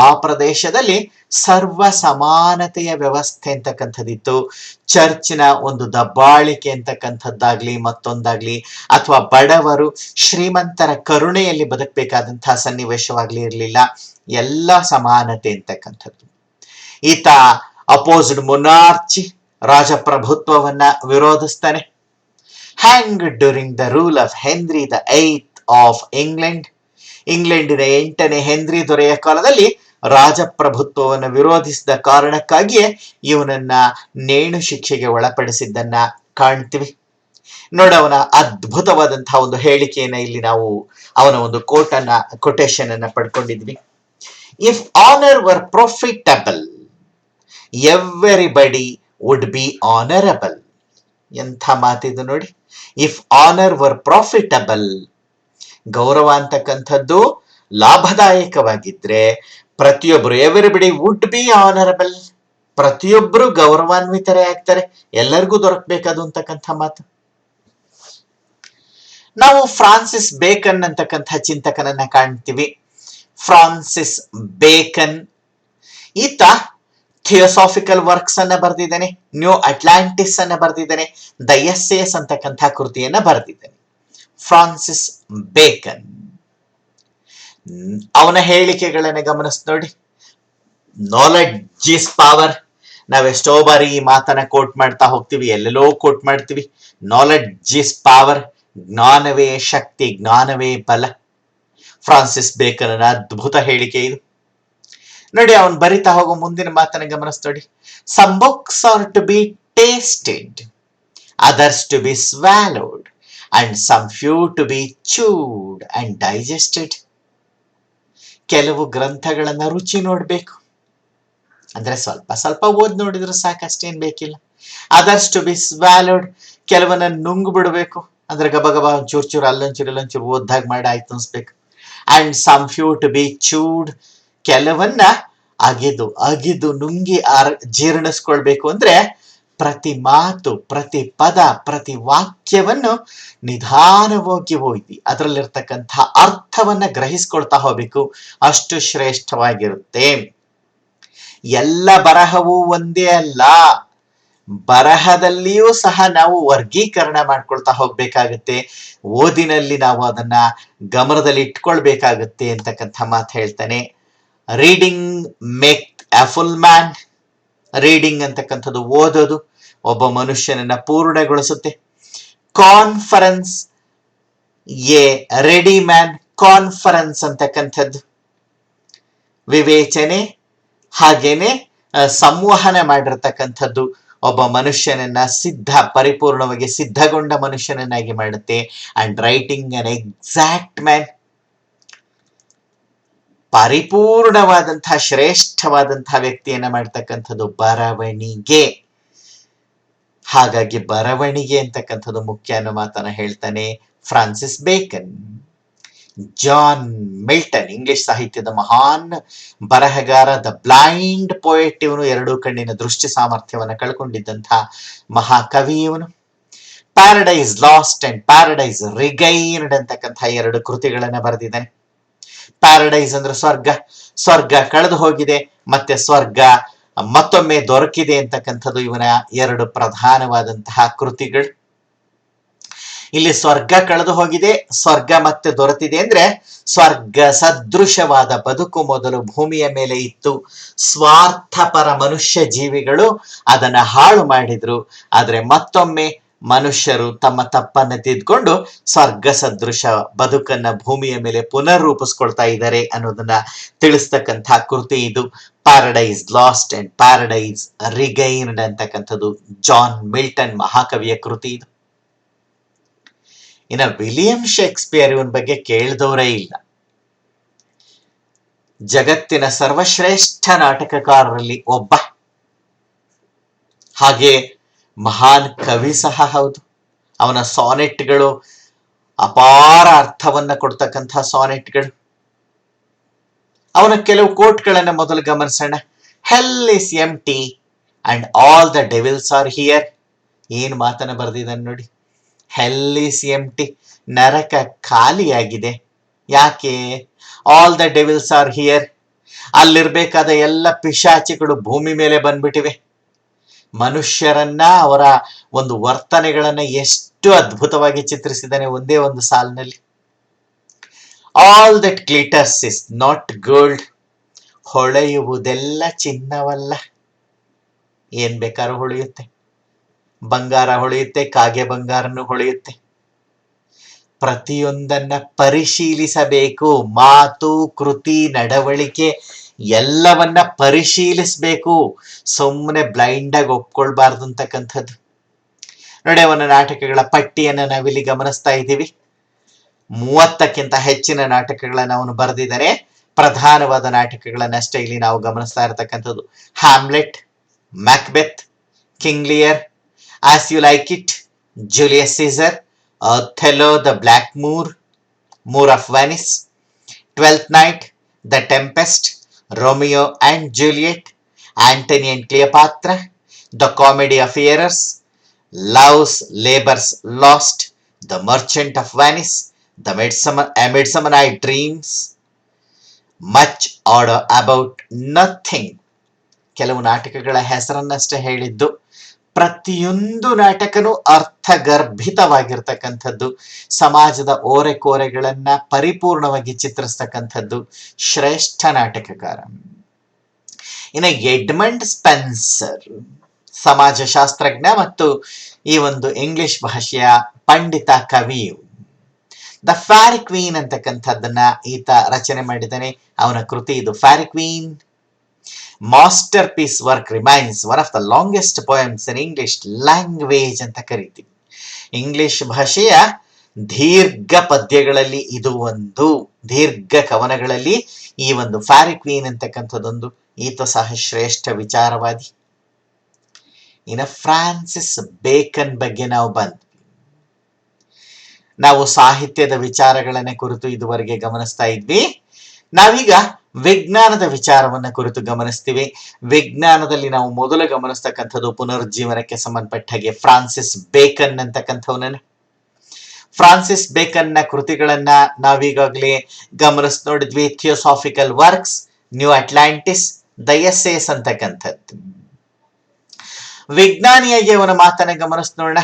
ಆ ಪ್ರದೇಶದಲ್ಲಿ ಸರ್ವ ಸಮಾನತೆಯ ವ್ಯವಸ್ಥೆ ಅಂತಕ್ಕಂಥದ್ದಿತ್ತು. ಚರ್ಚ್ನ ಒಂದು ದಬ್ಬಾಳಿಕೆ ಅಂತಕ್ಕಂಥದ್ದಾಗ್ಲಿ ಮತ್ತೊಂದಾಗ್ಲಿ, ಅಥವಾ ಬಡವರು ಶ್ರೀಮಂತರ ಕರುಣೆಯಲ್ಲಿ ಬದುಕಬೇಕಾದಂತಹ ಸನ್ನಿವೇಶವಾಗ್ಲಿ ಇರಲಿಲ್ಲ. ಎಲ್ಲ ಸಮಾನತೆ ಅಂತಕ್ಕಂಥದ್ದು. ಈತ ಅಪೋಸ್ಡ್ ಮೊನಾರ್ಚಿ, ರಾಜಪ್ರಭುತ್ವವನ್ನ ವಿರೋಧಿಸ್ತಾನೆ. Hang during the rule of Henry the eighth of England. ಇಂಗ್ಲೆಂಡಿನ 8ನೇ ಹೆನ್ರಿ ದೊರೆಯ ಕಾಲದಲ್ಲಿ ರಾಜಪ್ರಭುತ್ವವನ್ನು ವಿರೋಧಿಸಿದ ಕಾರಣಕ್ಕಾಗಿಯೇ ಇವನನ್ನ ನೇಣು ಶಿಕ್ಷೆಗೆ ಒಳಪಡಿಸಿದ್ದನ್ನ ಕಾಣ್ತೀವಿ. ನೋಡವನ ಅದ್ಭುತವಾದಂತಹ ಒಂದು ಹೇಳಿಕೆಯನ್ನ ಇಲ್ಲಿ ನಾವು ಅವನ ಒಂದು ಕೊಟೇಶನ್ ಅನ್ನ ಪಡ್ಕೊಂಡಿದ್ವಿ. If honour were profitable everybody would be honourable. ಎಂಥ ಮಾತಿದು ನೋಡಿ. ಇಫ್ ಆನರ್ ವರ್ ಪ್ರಾಫಿಟಬಲ್, ಗೌರವ ಅಂತಕ್ಕಂಥದ್ದು ಲಾಭದಾಯಕವಾಗಿದ್ರೆ ಪ್ರತಿಯೊಬ್ಬರು, ಎವ್ರಿಬಡಿ ವುಡ್ ಬಿ ಆನರಬಲ್, ಪ್ರತಿಯೊಬ್ಬರು ಗೌರವಾನ್ವಿತರೇ ಆಗ್ತಾರೆ, ಎಲ್ಲರಿಗೂ ದೊರಕಬೇಕದು ಅಂತಕ್ಕಂಥ ಮಾತು. ನಾವು ಫ್ರಾನ್ಸಿಸ್ ಬೇಕನ್ ಅಂತಕ್ಕಂಥ ಚಿಂತಕನನ್ನ ಕಾಣ್ತೀವಿ. ಫ್ರಾನ್ಸಿಸ್ ಬೇಕನ್ ಈತ ಥಿಯೋಸಾಫಿಕಲ್ ವರ್ಕ್ಸ್ ಅನ್ನ ಬರೆದಿದ್ದಾನೆ. ನ್ಯೂ ಅಟ್ಲಾಂಟಿಸ್ ಅನ್ನ ಬರೆದಿದ್ದಾನೆ. ದ ಎಸ್ಸೇಸ್ ಅಂತಕ್ಕಂಥ ಕೃತಿಯನ್ನ ಬರೆದಿದ್ದಾನೆ ಫ್ರಾನ್ಸಿಸ್ ಬೇಕನ್. ಅವನ ಹೇಳಿಕೆಗಳನ್ನ ಗಮನಿಸ್ ನೋಡಿ. Knowledge is power. ನಾವೆಷ್ಟೋ ಬಾರಿ ಈ ಮಾತನ್ನ ಕೋಟ್ ಮಾಡ್ತಾ ಹೋಗ್ತೀವಿ, ಎಲ್ಲೆಲ್ಲೋ ಕೋಟ್ ಮಾಡ್ತೀವಿ. Knowledge is power. ಜ್ಞಾನವೇ ಶಕ್ತಿ, ಜ್ಞಾನವೇ ಬಲ. ಫ್ರಾನ್ಸಿಸ್ ಬೇಕನ್ ಅದ್ಭುತ ಹೇಳಿಕೆ ಇದು. ನೋಡಿ, ಅವನು ಬರಿತಾ ಹೋಗೋ ಮುಂದಿನ ಮಾತನ್ನ ಗಮನಿಸ್ ನೋಡಿ. Some books are to be tasted, others to be swallowed, and some few to be chewed and digested. ಕೆಲವು ಗ್ರಂಥಗಳನ್ನ ರುಚಿ ನೋಡ್ಬೇಕು, ಅಂದ್ರೆ ಸ್ವಲ್ಪ ಸ್ವಲ್ಪ ಓದ್ ನೋಡಿದ್ರೆ ಸಾಕಷ್ಟೇನ್ ಬೇಕಿಲ್ಲ. ಅದರ್ಸ್ ಟು ಬಿ ಸ್ವ್ಯಾಲೋಡ್, ಕೆಲವನ್ನ ನುಂಗು ಬಿಡ್ಬೇಕು, ಅಂದ್ರೆ ಗಬಗಬ ಚೂರ್ ಅಲ್ಲೊಂಚೂರು ಓದ್ದಾಗ ಮಾಡಿ ಆಯ್ತು ಅನ್ಸ್ಬೇಕು. And some few to be chewed, ಕೆಲವನ್ನ ಅಗೆದು ಅಗಿದು ನುಂಗಿ ಜೀರ್ಣಿಸ್ಕೊಳ್ಬೇಕು ಅಂದ್ರೆ ಪ್ರತಿ ಮಾತು, ಪ್ರತಿ ಪದ, ಪ್ರತಿ ವಾಕ್ಯವನ್ನು ನಿಧಾನವಾಗಿ ಹೋಗಿ ಅದರಲ್ಲಿರ್ತಕ್ಕಂಥ ಅರ್ಥವನ್ನ ಗ್ರಹಿಸ್ಕೊಳ್ತಾ ಹೋಗ್ಬೇಕು. ಅಷ್ಟು ಶ್ರೇಷ್ಠವಾಗಿರುತ್ತೆ. ಎಲ್ಲ ಬರಹವೂ ಒಂದೇ ಅಲ್ಲ, ಬರಹದಲ್ಲಿಯೂ ಸಹ ನಾವು ವರ್ಗೀಕರಣ ಮಾಡ್ಕೊಳ್ತಾ ಹೋಗ್ಬೇಕಾಗತ್ತೆ. ಓದಿನಲ್ಲಿ ನಾವು ಅದನ್ನ ಗಮನದಲ್ಲಿ ಇಟ್ಕೊಳ್ಬೇಕಾಗತ್ತೆ ಅಂತಕ್ಕಂಥ ಮಾತು ಹೇಳ್ತಾನೆ. Reading make a full man. Reading ಅಂತಕ್ಕಂಥದ್ದು ಓದೋದು ಒಬ್ಬ ಮನುಷ್ಯನನ್ನ ಪೂರ್ಣಗೊಳಿಸುತ್ತೆ. Conference a ready man. Conference ಅಂತಕ್ಕಂಥದ್ದು ವಿವೇಚನೆ ಹಾಗೇನೆ ಸಂವಹನ ಮಾಡಿರ್ತಕ್ಕಂಥದ್ದು ಒಬ್ಬ ಮನುಷ್ಯನನ್ನ ಪರಿಪೂರ್ಣವಾಗಿ ಸಿದ್ಧಗೊಂಡ ಮನುಷ್ಯನನ್ನಾಗಿ ಮಾಡುತ್ತೆ. And writing an exact man. ಪರಿಪೂರ್ಣವಾದಂತಹ ಶ್ರೇಷ್ಠವಾದಂತಹ ವ್ಯಕ್ತಿಯನ್ನ ಮಾಡ್ತಕ್ಕಂಥದ್ದು ಬರವಣಿಗೆ. ಹಾಗಾಗಿ ಬರವಣಿಗೆ ಅಂತಕ್ಕಂಥದ್ದು ಮುಖ್ಯ ಅನ್ನೋ ಮಾತನ್ನ ಹೇಳ್ತಾನೆ Francis Bacon. John Milton, English ಸಾಹಿತ್ಯದ ಮಹಾನ್ ಬರಹಗಾರ, ದ ಬ್ಲೈಂಡ್ ಪೋಯೆಟ್. ಇವನು ಎರಡೂ ಕಣ್ಣಿನ ದೃಷ್ಟಿ ಸಾಮರ್ಥ್ಯವನ್ನು ಕಳ್ಕೊಂಡಿದ್ದಂತಹ ಮಹಾಕವಿ ಇವನು. ಪ್ಯಾರಡೈಸ್ ಲಾಸ್ಟ್ ಅಂಡ್ ಪ್ಯಾರಡೈಸ್ ರಿಗೈನ್ಡ್ ಅಂತಕ್ಕಂಥ ಎರಡು ಕೃತಿಗಳನ್ನ ಬರೆದಿದ್ದಾನೆ. ಪ್ಯಾರಡೈಸ್ ಅಂದ್ರೆ ಸ್ವರ್ಗ, ಸ್ವರ್ಗ ಕಳೆದು ಹೋಗಿದೆ, ಮತ್ತೆ ಸ್ವರ್ಗ ಮತ್ತೊಮ್ಮೆ ದೊರಕಿದೆ ಅಂತಕ್ಕಂಥದ್ದು ಇವನ ಎರಡು ಪ್ರಧಾನವಾದಂತಹ ಕೃತಿಗಳು. ಇಲ್ಲಿ ಸ್ವರ್ಗ ಕಳೆದು ಹೋಗಿದೆ, ಸ್ವರ್ಗ ಮತ್ತೆ ದೊರೆತಿದೆ ಅಂದ್ರೆ ಸ್ವರ್ಗ ಸದೃಶವಾದ ಬದುಕು ಮೊದಲು ಭೂಮಿಯ ಮೇಲೆ ಇತ್ತು. ಸ್ವಾರ್ಥಪರ ಮನುಷ್ಯ ಜೀವಿಗಳು ಅದನ್ನ ಹಾಳು ಮಾಡಿದ್ರು. ಆದ್ರೆ ಮತ್ತೊಮ್ಮೆ ಮನುಷ್ಯರು ತಮ್ಮ ತಪ್ಪನ್ನ ತಿದ್ಕೊಂಡು ಸ್ವರ್ಗ ಸದೃಶ ಬದುಕನ್ನ ಭೂಮಿಯ ಮೇಲೆ ಪುನರ್ ರೂಪಿಸ್ಕೊಳ್ತಾ ಇದ್ದಾರೆ ಅನ್ನೋದನ್ನ ತಿಳಿಸ್ತಕ್ಕಂಥ ಕೃತಿ ಇದು. ಪ್ಯಾರಡೈಸ್ ಲಾಸ್ಟ್ ಅಂಡ್ ಪ್ಯಾರಡೈಸ್ ರಿಗೈನ್ಡ್ ಅಂತಕ್ಕಂಥದ್ದು ಜಾನ್ ಮಿಲ್ಟನ್ ಮಹಾಕವಿಯ ಕೃತಿ ಇದು. ಇನ್ನು ವಿಲಿಯಂ ಶೇಕ್ಸ್ಪಿಯರ್ ಇವನ್ ಬಗ್ಗೆ ಕೇಳಿದವರೇ ಇಲ್ಲ. ಜಗತ್ತಿನ ಸರ್ವಶ್ರೇಷ್ಠ ನಾಟಕಕಾರರಲ್ಲಿ ಒಬ್ಬ, ಹಾಗೆ ಮಹಾನ್ ಕವಿ ಸಹ ಹೌದು. ಅವನ ಸಾನೆಟ್ಗಳು ಅಪಾರ ಅರ್ಥವನ್ನ ಕೊಡ್ತಕ್ಕಂಥ ಸಾನೆಟ್ಗಳು. ಅವನ ಕೆಲವು ಕೋಟ್ಗಳನ್ನ ಮೊದಲು ಗಮನಿಸೋಣ. Hell is empty and all the devils are here. ಏನ್ ಮಾತನ್ನ ಬರೆದಿದ್ದಾನೆ ನೋಡಿ. ಹೆಲ್ ಇಸ್ ಎಂಟಿ, ನರಕ ಖಾಲಿಯಾಗಿದೆ. ಯಾಕೆ? All the devils are here. ಅಲ್ಲಿರ್ಬೇಕಾದ ಎಲ್ಲ ಪಿಶಾಚಿಗಳು ಭೂಮಿ ಮೇಲೆ ಬಂದ್ಬಿಟ್ಟಿವೆ. ಮನುಷ್ಯರನ್ನ, ಅವರ ಒಂದು ವರ್ತನೆಗಳನ್ನ ಎಷ್ಟು ಅದ್ಭುತವಾಗಿ ಚಿತ್ರಿಸಿದ್ದಾನೆ ಒಂದೇ ಒಂದು ಸಾಲಿನಲ್ಲಿ. All that glitters is not gold. ಹೊಳೆಯುವುದೆಲ್ಲ ಚಿನ್ನವಲ್ಲ. ಏನ್ ಬೇಕಾದ್ರೂ ಹೊಳೆಯುತ್ತೆ, ಬಂಗಾರ ಹೊಳೆಯುತ್ತೆ, ಕಾಗೆ ಬಂಗಾರನು ಹೊಳೆಯುತ್ತೆ. ಪ್ರತಿಯೊಂದನ್ನ ಪರಿಶೀಲಿಸಬೇಕು. ಮಾತು, ಕೃತಿ, ನಡವಳಿಕೆ ಎಲ್ಲವನ್ನ ಪರಿಶೀಲಿಸಬೇಕು. ಸುಮ್ಮನೆ ಬ್ಲೈಂಡ್ ಆಗಿ ಒಪ್ಕೊಳ್ಬಾರ್ದು ಅಂತಕ್ಕಂಥದ್ದು ನೋಡಿ. ಅವನ ನಾಟಕಗಳ ಪಟ್ಟಿಯನ್ನ ನಾವಿಲ್ಲಿ ಗಮನಿಸ್ತಾ ಇದ್ದೀವಿ. 30ಕ್ಕಿಂತ ಹೆಚ್ಚಿನ ನಾಟಕಗಳನ್ನ ಅವನು ಬರೆದಿದ್ದಾನೆ. ಪ್ರಧಾನವಾದ ನಾಟಕಗಳನ್ನಷ್ಟೇ ಇಲ್ಲಿ ನಾವು ಗಮನಿಸ್ತಾ ಇರತಕ್ಕಂಥದ್ದು. Hamlet, Macbeth, King Lear, as you like it, Julius Caesar, Othello, the black Moor, Moor of Venice, twelfth night, the tempest, Romeo and Juliet, Antony and Cleopatra, the comedy of errors, love's labour's lost, the merchant of Venice, the midsummer night dreams, much ado about nothing. ಕೆಲವು ನಾಟಕಗಳ ಹೆಸರನ್ನಷ್ಟೇ ಹೇಳಿದ್ದು. ಪ್ರತಿಯೊಂದು ನಾಟಕನೂ ಅರ್ಥಗರ್ಭಿತವಾಗಿರ್ತಕ್ಕಂಥದ್ದು. ಸಮಾಜದ ಓರೆಕೋರೆಗಳನ್ನ ಪರಿಪೂರ್ಣವಾಗಿ ಚಿತ್ರಿಸ್ತಕ್ಕಂಥದ್ದು. ಶ್ರೇಷ್ಠ ನಾಟಕಕಾರ. ಇನ್ನು Edmund Spencer, ಸಮಾಜಶಾಸ್ತ್ರಜ್ಞ ಮತ್ತು ಈ ಒಂದು ಇಂಗ್ಲಿಷ್ ಭಾಷೆಯ ಪಂಡಿತ ಕವಿಯು. ದ ಫ್ಯಾರಿ ಕ್ವೀನ್ ಅಂತಕ್ಕಂಥದ್ದನ್ನ ಈತ ರಚನೆ ಮಾಡಿದ್ದಾನೆ. ಅವನ ಕೃತಿ ಇದು Faerie Queene. Masterpiece work remains one of the longest poems in English language ಅಂತ ಕರಿತೀವಿ. ಇಂಗ್ಲಿಷ್ ಭಾಷೆಯ ದೀರ್ಘ ಪದ್ಯಗಳಲ್ಲಿ ಇದು ಒಂದು, ದೀರ್ಘ ಕವನಗಳಲ್ಲಿ ಈ ಒಂದು ಫ್ಯಾರಿ ಕ್ವೀನ್ ಅಂತಕ್ಕಂಥದ್ದೊಂದು. ಈತ ಸಹ ಶ್ರೇಷ್ಠ ವಿಚಾರವಾದಿ. ಇನ್ನು ಫ್ರಾನ್ಸಿಸ್ ಬೇಕನ್ ಬಗ್ಗೆ ನಾವು ಬಂದ್ವಿ. ನಾವು ಸಾಹಿತ್ಯದ ವಿಚಾರಗಳನ್ನ ಕುರಿತು ಇದುವರೆಗೆ ಗಮನಿಸ್ತಾ ಇದ್ವಿ. ನಾವೀಗ ವಿಜ್ಞಾನದ ವಿಚಾರವನ್ನ ಕುರಿತು ಗಮನಿಸ್ತೀವಿ. ವಿಜ್ಞಾನದಲ್ಲಿ ನಾವು ಮೊದಲು ಗಮನಿಸ್ತಕ್ಕಂಥದ್ದು ಪುನರುಜ್ಜೀವನಕ್ಕೆ ಸಂಬಂಧಪಟ್ಟ ಹಾಗೆ ಫ್ರಾನ್ಸಿಸ್ ಬೇಕನ್ ಅಂತಕ್ಕಂಥವನ್ನ. ಫ್ರಾನ್ಸಿಸ್ ಬೇಕನ್ನ ಕೃತಿಗಳನ್ನ ನಾವೀಗಾಗಲೇ ನೋಡಿದ್ವಿ. Theosophical works, new Atlantis, the essays ಅಂತಕ್ಕಂಥದ್ದು. ವಿಜ್ಞಾನಿಯಾಗಿ ಅವನ ಮಾತನ್ನ ನೋಡೋಣ.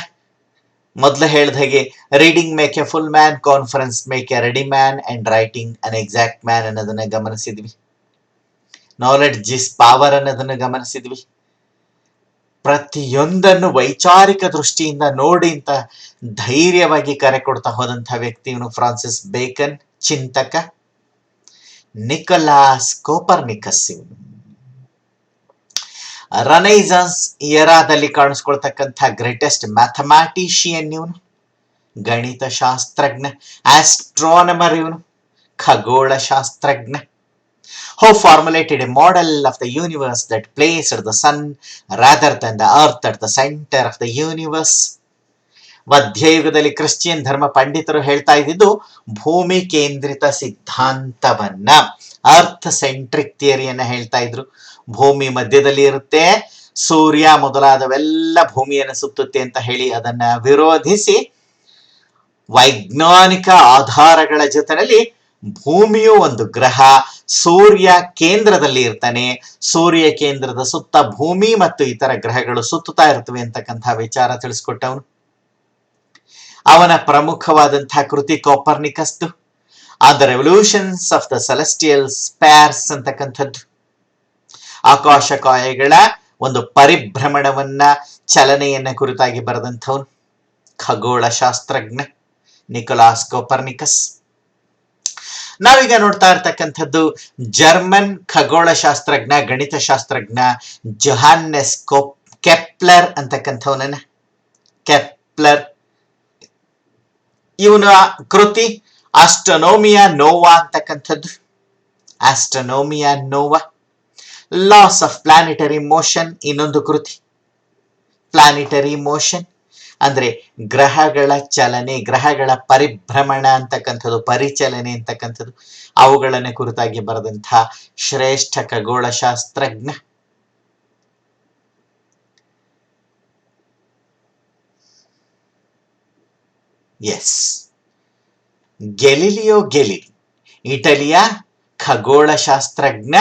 ಮೊದಲು ಹೇಳಿದ ಹಾಗೆ reading make a full man, conference make A ready man, and writing an exact man ಅನ್ನೋದನ್ನ ಗಮನಿಸಿದ್ವಿ. ನಾಲೆಡ್ಜ್ ಇಸ್ ಪವರ್ ಅನ್ನೋದನ್ನ ಗಮನಿಸಿದ್ವಿ. ಪ್ರತಿಯೊಂದನ್ನು ವೈಚಾರಿಕ ದೃಷ್ಟಿಯಿಂದ ನೋಡಿ ಅಂತ ಧೈರ್ಯವಾಗಿ ಕರೆ ಕೊಡ್ತಾ ಹೋದಂತಹ ವ್ಯಕ್ತಿ ಇವನು ಫ್ರಾನ್ಸಿಸ್ ಬೇಕನ್, ಚಿಂತಕ. ನಿಕೋಲಾಸ್ ಕೋಪರ್ನಿಕಸ್ ಇವನು ರನೈಸಾನ್ಸ್ ಎರಾದಲ್ಲಿ ಕಾಣಿಸ್ಕೊಳ್ತಕ್ಕಂಥ ಗ್ರೇಟೆಸ್ಟ್ ಮ್ಯಾಥಮ್ಯಾಟಿಷಿಯನ್ ಇವನು, ಗಣಿತಶಾಸ್ತ್ರಜ್ಞ, ಆಸ್ಟ್ರಾನಮರ್ ಇವನು, ಖಗೋಳ ಶಾಸ್ತ್ರಜ್ಞ. Who formulated a model of the universe that placed the sun rather than the earth at the center of the universe. ಮಧ್ಯಯುಗದಲ್ಲಿ ಕ್ರಿಶ್ಚಿಯನ್ ಧರ್ಮ ಪಂಡಿತರು ಹೇಳ್ತಾ ಇದ್ದಿದ್ದು ಭೂಮಿ ಕೇಂದ್ರಿತ ಸಿದ್ಧಾಂತವನ್ನ, ಅರ್ತ್ ಸೆಂಟ್ರಿಕ್ ಥಿಯರಿಯನ್ನ ಹೇಳ್ತಾ ಇದ್ರು. ಭೂಮಿ ಮಧ್ಯದಲ್ಲಿ ಇರುತ್ತೆ, ಸೂರ್ಯ ಮೊದಲಾದವೆಲ್ಲ ಭೂಮಿಯನ್ನು ಸುತ್ತುತ್ತೆ ಅಂತ ಹೇಳಿ ಅದನ್ನ ವಿರೋಧಿಸಿ ವೈಜ್ಞಾನಿಕ ಆಧಾರಗಳ ಜೊತೆಯಲ್ಲಿ ಭೂಮಿಯು ಒಂದು ಗ್ರಹ, ಸೂರ್ಯ ಕೇಂದ್ರದಲ್ಲಿ ಇರ್ತಾನೆ, ಸೂರ್ಯ ಕೇಂದ್ರದ ಸುತ್ತ ಭೂಮಿ ಮತ್ತು ಇತರ ಗ್ರಹಗಳು ಸುತ್ತುತ್ತಾ ಇರ್ತವೆ ಅಂತಕ್ಕಂತಹ ವಿಚಾರ ತಿಳಿಸ್ಕೊಟ್ಟವನು. ಅವನ ಪ್ರಮುಖವಾದಂತಹ ಕೃತಿ ಕೋಪರ್ನಿಕಸ್ದು on the revolutions of the celestial spheres ಅಂತಕ್ಕಂಥದ್ದು. ಆಕಾಶಕಾಯಗಳ ಒಂದು ಪರಿಭ್ರಮಣವನ್ನ, ಚಲನೆಯನ್ನ ಕುರಿತಾಗಿ ಬರೆದಂಥವನು ಖಗೋಳ ಶಾಸ್ತ್ರಜ್ಞ ನಿಕೋಲಾಸ್ ಕೋಪರ್ನಿಕಸ್. ನಾವೀಗ ನೋಡ್ತಾ ಇರ್ತಕ್ಕಂಥದ್ದು ಜರ್ಮನ್ ಖಗೋಳ ಶಾಸ್ತ್ರಜ್ಞ, ಗಣಿತಶಾಸ್ತ್ರಜ್ಞ ಜೊಹಾನ್ನೆಸ್ ಕೆಪ್ಲರ್ ಅಂತಕ್ಕಂಥವನನ್ನ. ಕೆಪ್ಲರ್ ಇವನ ಕೃತಿ ಆಸ್ಟ್ರೋನೋಮಿಯಾ ನೋವಾ ಅಂತಕ್ಕಂಥದ್ದು. ಆಸ್ಟ್ರೋನೋಮಿಯಾ ನೋವಾ. ಲಾಸ್ ಆಫ್ ಪ್ಲಾನೆಟರಿ ಮೋಷನ್ ಇನ್ನೊಂದು ಕೃತಿ. ಪ್ಲಾನೆಟರಿ ಮೋಷನ್ ಅಂದ್ರೆ ಗ್ರಹಗಳ ಚಲನೆ, ಗ್ರಹಗಳ ಪರಿಭ್ರಮಣ ಅಂತಕ್ಕಂಥದ್ದು, ಪರಿಚಲನೆ ಅಂತಕ್ಕಂಥದ್ದು, ಅವುಗಳನ್ನ ಕುರಿತಾಗಿ ಬರೆದಂತಹ ಶ್ರೇಷ್ಠ ಖಗೋಳ ಶಾಸ್ತ್ರಜ್ಞ. ಎಸ್, ಗೆಲಿಲಿಯೋ ಗೆಲಿಲಿ ಇಟಲಿಯ ಖಗೋಳ ಶಾಸ್ತ್ರಜ್ಞ.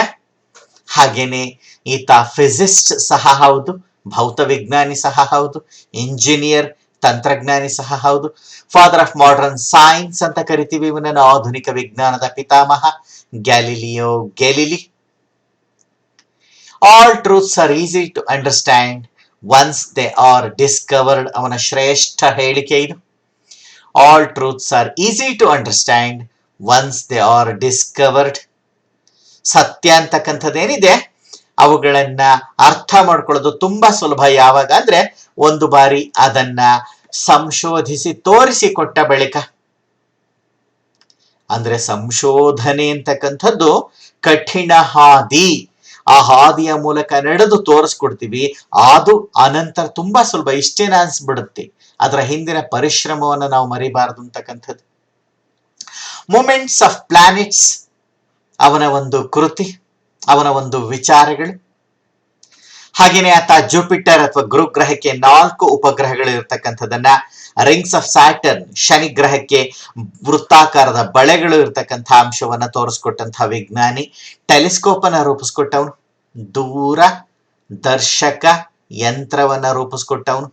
ಹಾಗೇನೆ ಈತ ಫಿಸಿಸ್ಟ್ ಸಹ ಹೌದು, ಭೌತ ವಿಜ್ಞಾನಿ ಸಹ ಹೌದು, ಇಂಜಿನಿಯರ್, ತಂತ್ರಜ್ಞಾನಿ ಸಹ ಹೌದು. ಫಾದರ್ ಆಫ್ ಮಾಡರ್ನ್ ಸೈನ್ಸ್ ಅಂತ ಕರಿತೀವಿ ಇವನನ್ನು. ಆಧುನಿಕ ವಿಜ್ಞಾನದ ಪಿತಾಮಹ Galileo Galilei. All truths are easy to understand once they are discovered. ಅವನ ಶ್ರೇಷ್ಠ ಹೇಳಿಕೆ ಇದು. All truths are easy to understand once they are discovered. ಸತ್ಯ ಅಂತಕ್ಕಂಥದ್ದೇನಿದೆ ಅವುಗಳನ್ನ ಅರ್ಥ ಮಾಡ್ಕೊಳ್ಳೋದು ತುಂಬಾ ಸುಲಭ. ಯಾವಾಗ ಅಂದ್ರೆ ಒಂದು ಬಾರಿ ಅದನ್ನ ಸಂಶೋಧಿಸಿ ತೋರಿಸಿಕೊಟ್ಟ ಬಳಿಕ. ಅಂದ್ರೆ ಸಂಶೋಧನೆ ಅಂತಕ್ಕಂಥದ್ದು ಕಠಿಣ ಹಾದಿ. ಆ ಹಾದಿಯ ಮೂಲಕ ನಡೆದು ತೋರಿಸ್ಕೊಡ್ತೀವಿ, ಅದು ಅನಂತರ ತುಂಬಾ ಸುಲಭ, ಇಷ್ಟೇನ ಅನ್ಸ್ಬಿಡುತ್ತೆ. ಅದರ ಹಿಂದಿನ ಪರಿಶ್ರಮವನ್ನು ನಾವು ಮರಿಬಾರದು ಅಂತಕ್ಕಂಥದ್ದು. ಮೂಮೆಂಟ್ಸ್ ಆಫ್ ಪ್ಲಾನೆಟ್ಸ್ ಅವನ ಒಂದು ಕೃತಿ, ಅವನ ಒಂದು ವಿಚಾರಗಳು. ಹಾಗೇನೆ ಆತ ಜುಪಿಟರ್ ಅಥವಾ ಗುರುಗ್ರಹಕ್ಕೆ 4 ಉಪಗ್ರಹಗಳು ಇರ್ತಕ್ಕಂಥದ್ದನ್ನ, ರಿಂಗ್ಸ್ ಆಫ್ ಸ್ಯಾಟರ್ನ್ ಶನಿ ಗ್ರಹಕ್ಕೆ ವೃತ್ತಾಕಾರದ ಬಳೆಗಳು ಇರ್ತಕ್ಕಂಥ ಅಂಶವನ್ನ ತೋರಿಸ್ಕೊಟ್ಟಂತಹ ವಿಜ್ಞಾನಿ. ಟೆಲಿಸ್ಕೋಪ್ ಅನ್ನ ರೂಪಿಸ್ಕೊಟ್ಟವನು, ದೂರ ದರ್ಶಕ ಯಂತ್ರವನ್ನ ರೂಪಿಸ್ಕೊಟ್ಟವನು.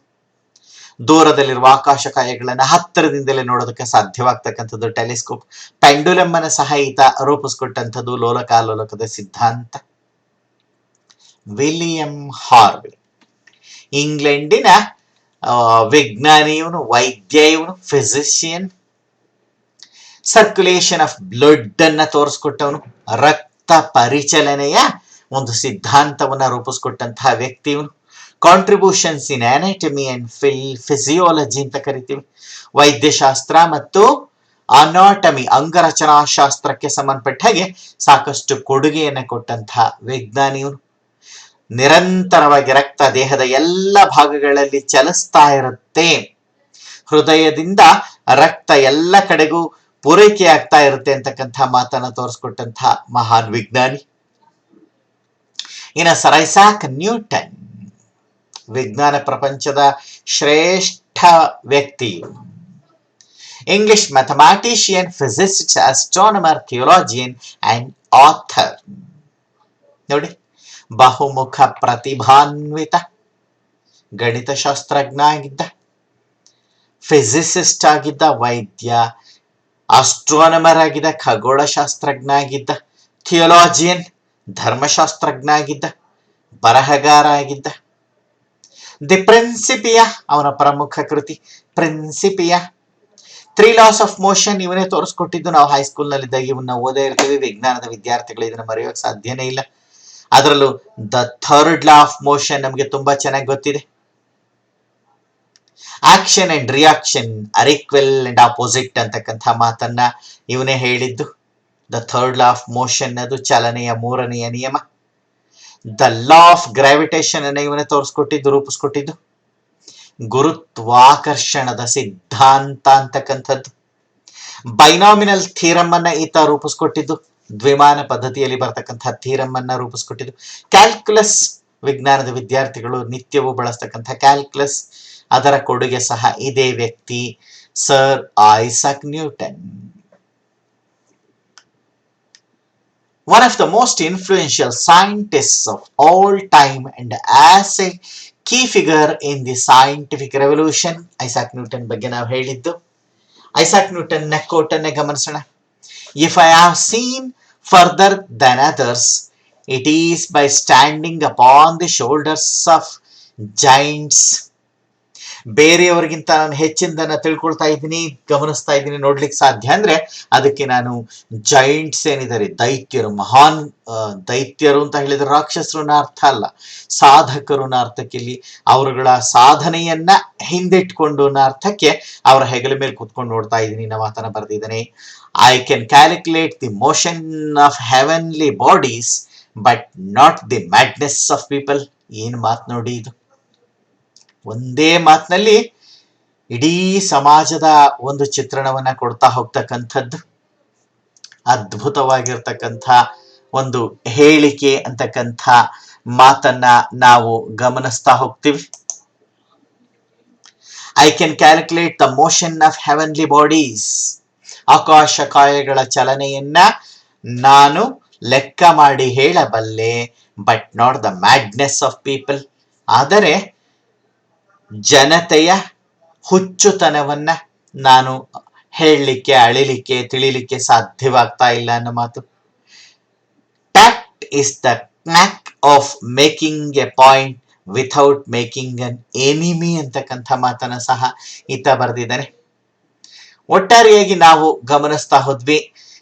ದೂರದಲ್ಲಿರುವ ಆಕಾಶಕಾಯಗಳನ್ನ ಹತ್ತಿರದಿಂದಲೇ ನೋಡೋದಕ್ಕೆ ಸಾಧ್ಯವಾಗ್ತಕ್ಕಂಥದ್ದು ಟೆಲಿಸ್ಕೋಪ್. ಪೆಂಡುಲಮ್ ಅನ್ನ ಸಹ ಈತ ರೂಪಿಸ್ಕೊಟ್ಟಂಥದ್ದು, ಲೋಲಕಾಲೋಲಕದ ಸಿದ್ಧಾಂತ. ವಿಲಿಯಂ ಹಾರ್ವಿ ಇಂಗ್ಲೆಂಡಿನ ವಿಜ್ಞಾನಿ ಇವನು, ವೈದ್ಯ ಇವನು, ಫಿಸಿಷಿಯನ್. ಸರ್ಕ್ಯುಲೇಷನ್ ಆಫ್ ಬ್ಲಡ್ ಅನ್ನ ತೋರಿಸ್ಕೊಟ್ಟವನು, ರಕ್ತ ಪರಿಚಲನೆಯ ಒಂದು ಸಿದ್ಧಾಂತವನ್ನ ರೂಪಿಸ್ಕೊಟ್ಟಂತಹ ವ್ಯಕ್ತಿ ಇವನು. Contributions in anatomy and physiology ಅಂತ ಕರಿತೀವಿ. ವೈದ್ಯಶಾಸ್ತ್ರ ಮತ್ತು ಅನಾಟಮಿ ಅಂಗರಚನಾಶಾಸ್ತ್ರಕ್ಕೆ ಸಂಬಂಧಪಟ್ಟ ಹಾಗೆ ಸಾಕಷ್ಟು ಕೊಡುಗೆಯನ್ನು ಕೊಟ್ಟಂತಹ ವಿಜ್ಞಾನಿ ಇವನು. ನಿರಂತರವಾಗಿ ರಕ್ತ ದೇಹದ ಎಲ್ಲ ಭಾಗಗಳಲ್ಲಿ ಚಲಿಸ್ತಾ ಇರುತ್ತೆ. ಹೃದಯದಿಂದ ರಕ್ತ ಎಲ್ಲ ಕಡೆಗೂ ಪೂರೈಕೆ ಆಗ್ತಾ ಇರುತ್ತೆ ಅಂತಕ್ಕಂಥ ಮಾತನ್ನ ತೋರಿಸ್ಕೊಟ್ಟಂತಹ ಮಹಾನ್ ವಿಜ್ಞಾನಿ. ಇನ್ನು ಸರ್ ಐಸಾಕ್ ನ್ಯೂಟನ್, ವಿಜ್ಞಾನ ಪ್ರಪಂಚದ ಶ್ರೇಷ್ಠ ವ್ಯಕ್ತಿ. English mathematician, physicist, astronomer, theologian and author. ನೋಡಿ, ಬಹುಮುಖ ಪ್ರತಿಭಾನ್ವಿತ ಗಣಿತಶಾಸ್ತ್ರಜ್ಞ ಆಗಿದ್ದ, ಫಿಸಿಸಿಸ್ಟ್ ಆಗಿದ್ದ, ವೈದ್ಯ, ಆಸ್ಟ್ರಾನಮರ್ ಆಗಿದ್ದ, ಖಗೋಳಶಾಸ್ತ್ರಜ್ಞ ಆಗಿದ್ದ, ಥಿಯೋಲಾಜಿಯನ್ ಧರ್ಮಶಾಸ್ತ್ರಜ್ಞ ಆಗಿದ್ದ, ಬರಹಗಾರ ಆಗಿದ್ದ. ದಿ ಪ್ರಿನ್ಸಿಪಿಯಾ ಅವನ ಪ್ರಮುಖ ಕೃತಿ. ಪ್ರಿನ್ಸಿಪಿಯಾ, 3 laws ಆಫ್ ಮೋಷನ್ ಇವನೇ ತೋರಿಸ್ಕೊಟ್ಟಿದ್ದು. ನಾವು ಹೈಸ್ಕೂಲ್ ನಲ್ಲಿದ್ದಾಗ ಇವನ್ನ ಓದೇ ಇರ್ತೀವಿ. ವಿಜ್ಞಾನದ ವಿದ್ಯಾರ್ಥಿಗಳು ಇದನ್ನ ಮರೆಯೋಕೆ ಸಾಧ್ಯನೇ ಇಲ್ಲ. ಅದರಲ್ಲೂ the third law of motion ನಮಗೆ ತುಂಬಾ ಚೆನ್ನಾಗಿ ಗೊತ್ತಿದೆ. Action and reaction are equal and opposite ಅಂತಕ್ಕಂಥ ಮಾತನ್ನ ಇವನೇ ಹೇಳಿದ್ದು. The third law of motion ಅದು ಚಲನೆಯ 3ನೆಯ ನಿಯಮ. ದ ಲಾ ಆಫ್ ಗ್ರಾವಿಟೇಷನ್ ಅನ್ನ ಇವನೇ ತೋರಿಸ್ಕೊಟ್ಟಿದ್ದು, ರೂಪಿಸ್ಕೊಟ್ಟಿದ್ದು. ಗುರುತ್ವಾಕರ್ಷಣದ ಸಿದ್ಧಾಂತ ಅಂತಕ್ಕಂಥದ್ದು. ಬೈನಾಮಿನಲ್ ಥಿಯರಮ್ ಅನ್ನ ಈತ ರೂಪಿಸ್ಕೊಟ್ಟಿದ್ದು, ದ್ವಿಮಾನ ಪದ್ಧತಿಯಲ್ಲಿ ಬರ್ತಕ್ಕಂಥ ಥಿಯರಮ್ ಅನ್ನ ರೂಪಿಸ್ಕೊಟ್ಟಿದ್ದು. ಕ್ಯಾಲ್ಕುಲಸ್, ವಿಜ್ಞಾನದ ವಿದ್ಯಾರ್ಥಿಗಳು ನಿತ್ಯವೂ ಬಳಸ್ತಕ್ಕಂಥ ಕ್ಯಾಲ್ಕುಲಸ್, ಅದರ ಕೊಡುಗೆ ಸಹ ಇದೇ ವ್ಯಕ್ತಿ, sir Isaac Newton. One of the most influential scientists of all time and as a key figure in the scientific revolution. Isaac Newton ಬಗ್ಗೆ ನಾವು ಹೇಳಿದ್ದು. ಐಸಾಕ್ ನ್ಯೂಟನ್ ನ ಕೋಟನ್ನೇ ಗಮನಿಸೋಣ. If I have seen further than others, it is by standing upon the shoulders of giants. ಬೇರೆಯವರಿಗಿಂತ ನಾನು ಹೆಚ್ಚಿನದನ್ನ ತಿಳ್ಕೊಳ್ತಾ ಇದ್ದೀನಿ, ಗಮನಿಸ್ತಾ ಇದ್ದೀನಿ, ನೋಡ್ಲಿಕ್ಕೆ ಸಾಧ್ಯ ಅಂದ್ರೆ ಅದಕ್ಕೆ ನಾನು ಜೈಂಟ್ಸ್ ಏನಿದ್ದಾರೆ, ದೈತ್ಯರು, ಮಹಾನ್ ದೈತ್ಯರು ಅಂತ ಹೇಳಿದ್ರೆ ರಾಕ್ಷಸರು ಅರ್ಥ ಅಲ್ಲ, ಸಾಧಕರು ಅರ್ಥಕ್ಕೆ ಇಲ್ಲಿ ಅವರುಗಳ ಸಾಧನೆಯನ್ನ ಹಿಂದಿಟ್ಕೊಂಡು ಅರ್ಥಕ್ಕೆ ಅವರ ಹೆಗಲ ಮೇಲೆ ಕೂತ್ಕೊಂಡು ನೋಡ್ತಾ ಇದ್ದೀನಿ ನಮ್ಮ ಮಾತನ್ನ ಬರೆದಿದ್ದಾನೆ. I can calculate the motion of heavenly bodies but not the madness of people. ಏನು ಮಾತು ನೋಡಿ ಇದು! ಒಂದೇ ಮಾತಿನಲ್ಲಿ ಇಡೀ ಸಮಾಜದ ಒಂದು ಚಿತ್ರಣವನ್ನ ಕೊಡ್ತಾ ಹೋಗ್ತಕ್ಕಂಥದ್ದು. ಅದ್ಭುತವಾಗಿರ್ತಕ್ಕಂಥ ಒಂದು ಹೇಳಿಕೆ ಅಂತಕ್ಕಂಥ ಮಾತನ್ನ ನಾವು ಗಮನಿಸ್ತಾ ಹೋಗ್ತೀವಿ. I can calculate the motion of heavenly bodies. ಆಕಾಶ ಕಾಯಗಳ ಚಲನೆಯನ್ನ ನಾನು ಲೆಕ್ಕ ಮಾಡಿ ಹೇಳಬಲ್ಲೆ, but not the madness of people. ಆದರೆ ಜನತೆಯ ಹುಚ್ಚುತನವನ್ನ ನಾನು ಹೇಳಲಿಕ್ಕೆ, ಅಳಿಲಿಕ್ಕೆ, ತಿಳಿಲಿಕ್ಕೆ ಸಾಧ್ಯವಾಗ್ತಾ ಇಲ್ಲ ಅನ್ನೋ ಮಾತು. Tact is the knack of making a point without making an enemy ಅಂತಕ್ಕಂಥ ಮಾತನ್ನ ಸಹ ಈತ ಬರೆದಿದ್ದಾನೆ. ಒಟ್ಟಾರೆಯಾಗಿ ನಾವು ಗಮನಿಸ್ತಾ ಹೋದ್ವಿ,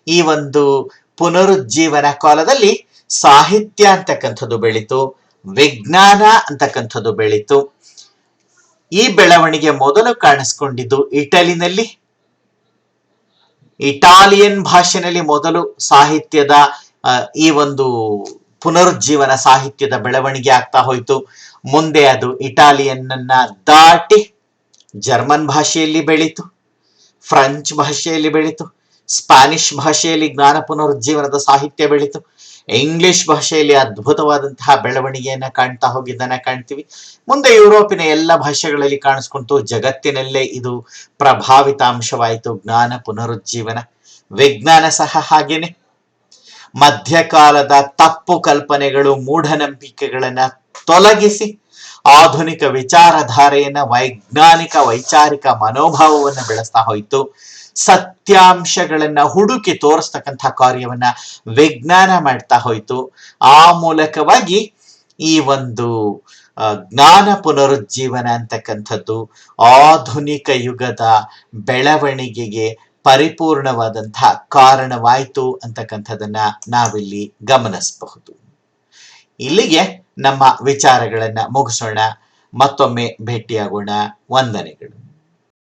ಈ ಒಂದು ಪುನರುಜ್ಜೀವನ ಕಾಲದಲ್ಲಿ ಸಾಹಿತ್ಯ ಅಂತಕ್ಕಂಥದ್ದು ಬೆಳೀತು, ವಿಜ್ಞಾನ ಅಂತಕ್ಕಂಥದ್ದು ಬೆಳೀತು. ಈ ಬೆಳವಣಿಗೆ ಮೊದಲು ಕಾಣಿಸ್ಕೊಂಡಿದ್ದು ಇಟಲಿನಲ್ಲಿ. ಇಟಾಲಿಯನ್ ಭಾಷೆಯಲ್ಲಿ ಮೊದಲು ಸಾಹಿತ್ಯದ ಈ ಒಂದು ಪುನರುಜ್ಜೀವನ ಸಾಹಿತ್ಯದ ಬೆಳವಣಿಗೆ ಆಗ್ತಾ ಹೋಯಿತು. ಮುಂದೆ ಅದು ಇಟಾಲಿಯನ್ ಅನ್ನ ದಾಟಿ ಜರ್ಮನ್ ಭಾಷೆಯಲ್ಲಿ ಬೆಳೀತು, ಫ್ರೆಂಚ್ ಭಾಷೆಯಲ್ಲಿ ಬೆಳೀತು, ಸ್ಪ್ಯಾನಿಷ್ ಭಾಷೆಯಲ್ಲಿ ಜ್ಞಾನ ಪುನರುಜ್ಜೀವನದ ಸಾಹಿತ್ಯ ಬೆಳೀತು, ಇಂಗ್ಲಿಷ್ ಭಾಷೆಯಲ್ಲಿ ಅದ್ಭುತವಾದಂತಹ ಬೆಳವಣಿಗೆಯನ್ನ ಕಾಣ್ತಾ ಹೋಗಿದ್ದನ್ನ ಕಾಣ್ತೀವಿ. ಮುಂದೆ ಯುರೋಪಿನ ಎಲ್ಲ ಭಾಷೆಗಳಲ್ಲಿ ಕಾಣಿಸ್ಕೊಂತು, ಜಗತ್ತಿನಲ್ಲೇ ಇದು ಪ್ರಭಾವಿತ ಅಂಶವಾಯಿತು ಜ್ಞಾನ ಪುನರುಜ್ಜೀವನ. ವಿಜ್ಞಾನ ಸಹ ಹಾಗೇನೆ ಮಧ್ಯಕಾಲದ ತಪ್ಪು ಕಲ್ಪನೆಗಳು, ಮೂಢನಂಬಿಕೆಗಳನ್ನ ತೊಲಗಿಸಿ ಆಧುನಿಕ ವಿಚಾರಧಾರೆಯನ್ನ, ವೈಜ್ಞಾನಿಕ ವೈಚಾರಿಕ ಮನೋಭಾವವನ್ನ ಬೆಳೆಸ್ತಾ ಹೋಯಿತು. ಸತ್ಯಾಂಶಗಳನ್ನ ಹುಡುಕಿ ತೋರಿಸ್ತಕ್ಕಂಥ ಕಾರ್ಯವನ್ನ ವಿಜ್ಞಾನ ಮಾಡ್ತಾ ಹೋಯಿತು. ಆ ಮೂಲಕವಾಗಿ ಈ ಒಂದು ಜ್ಞಾನ ಪುನರುಜ್ಜೀವನ ಅಂತಕ್ಕಂಥದ್ದು ಆಧುನಿಕ ಯುಗದ ಬೆಳವಣಿಗೆಗೆ ಪರಿಪೂರ್ಣವಾದಂತಹ ಕಾರಣವಾಯಿತು ಅಂತಕ್ಕಂಥದನ್ನ ನಾವಿಲ್ಲಿ ಗಮನಿಸಬಹುದು. ಇಲ್ಲಿಗೆ ನಮ್ಮ ವಿಚಾರಗಳನ್ನ ಮುಗಿಸೋಣ. ಮತ್ತೊಮ್ಮೆ ಭೇಟಿಯಾಗೋಣ. ವಂದನೆಗಳು.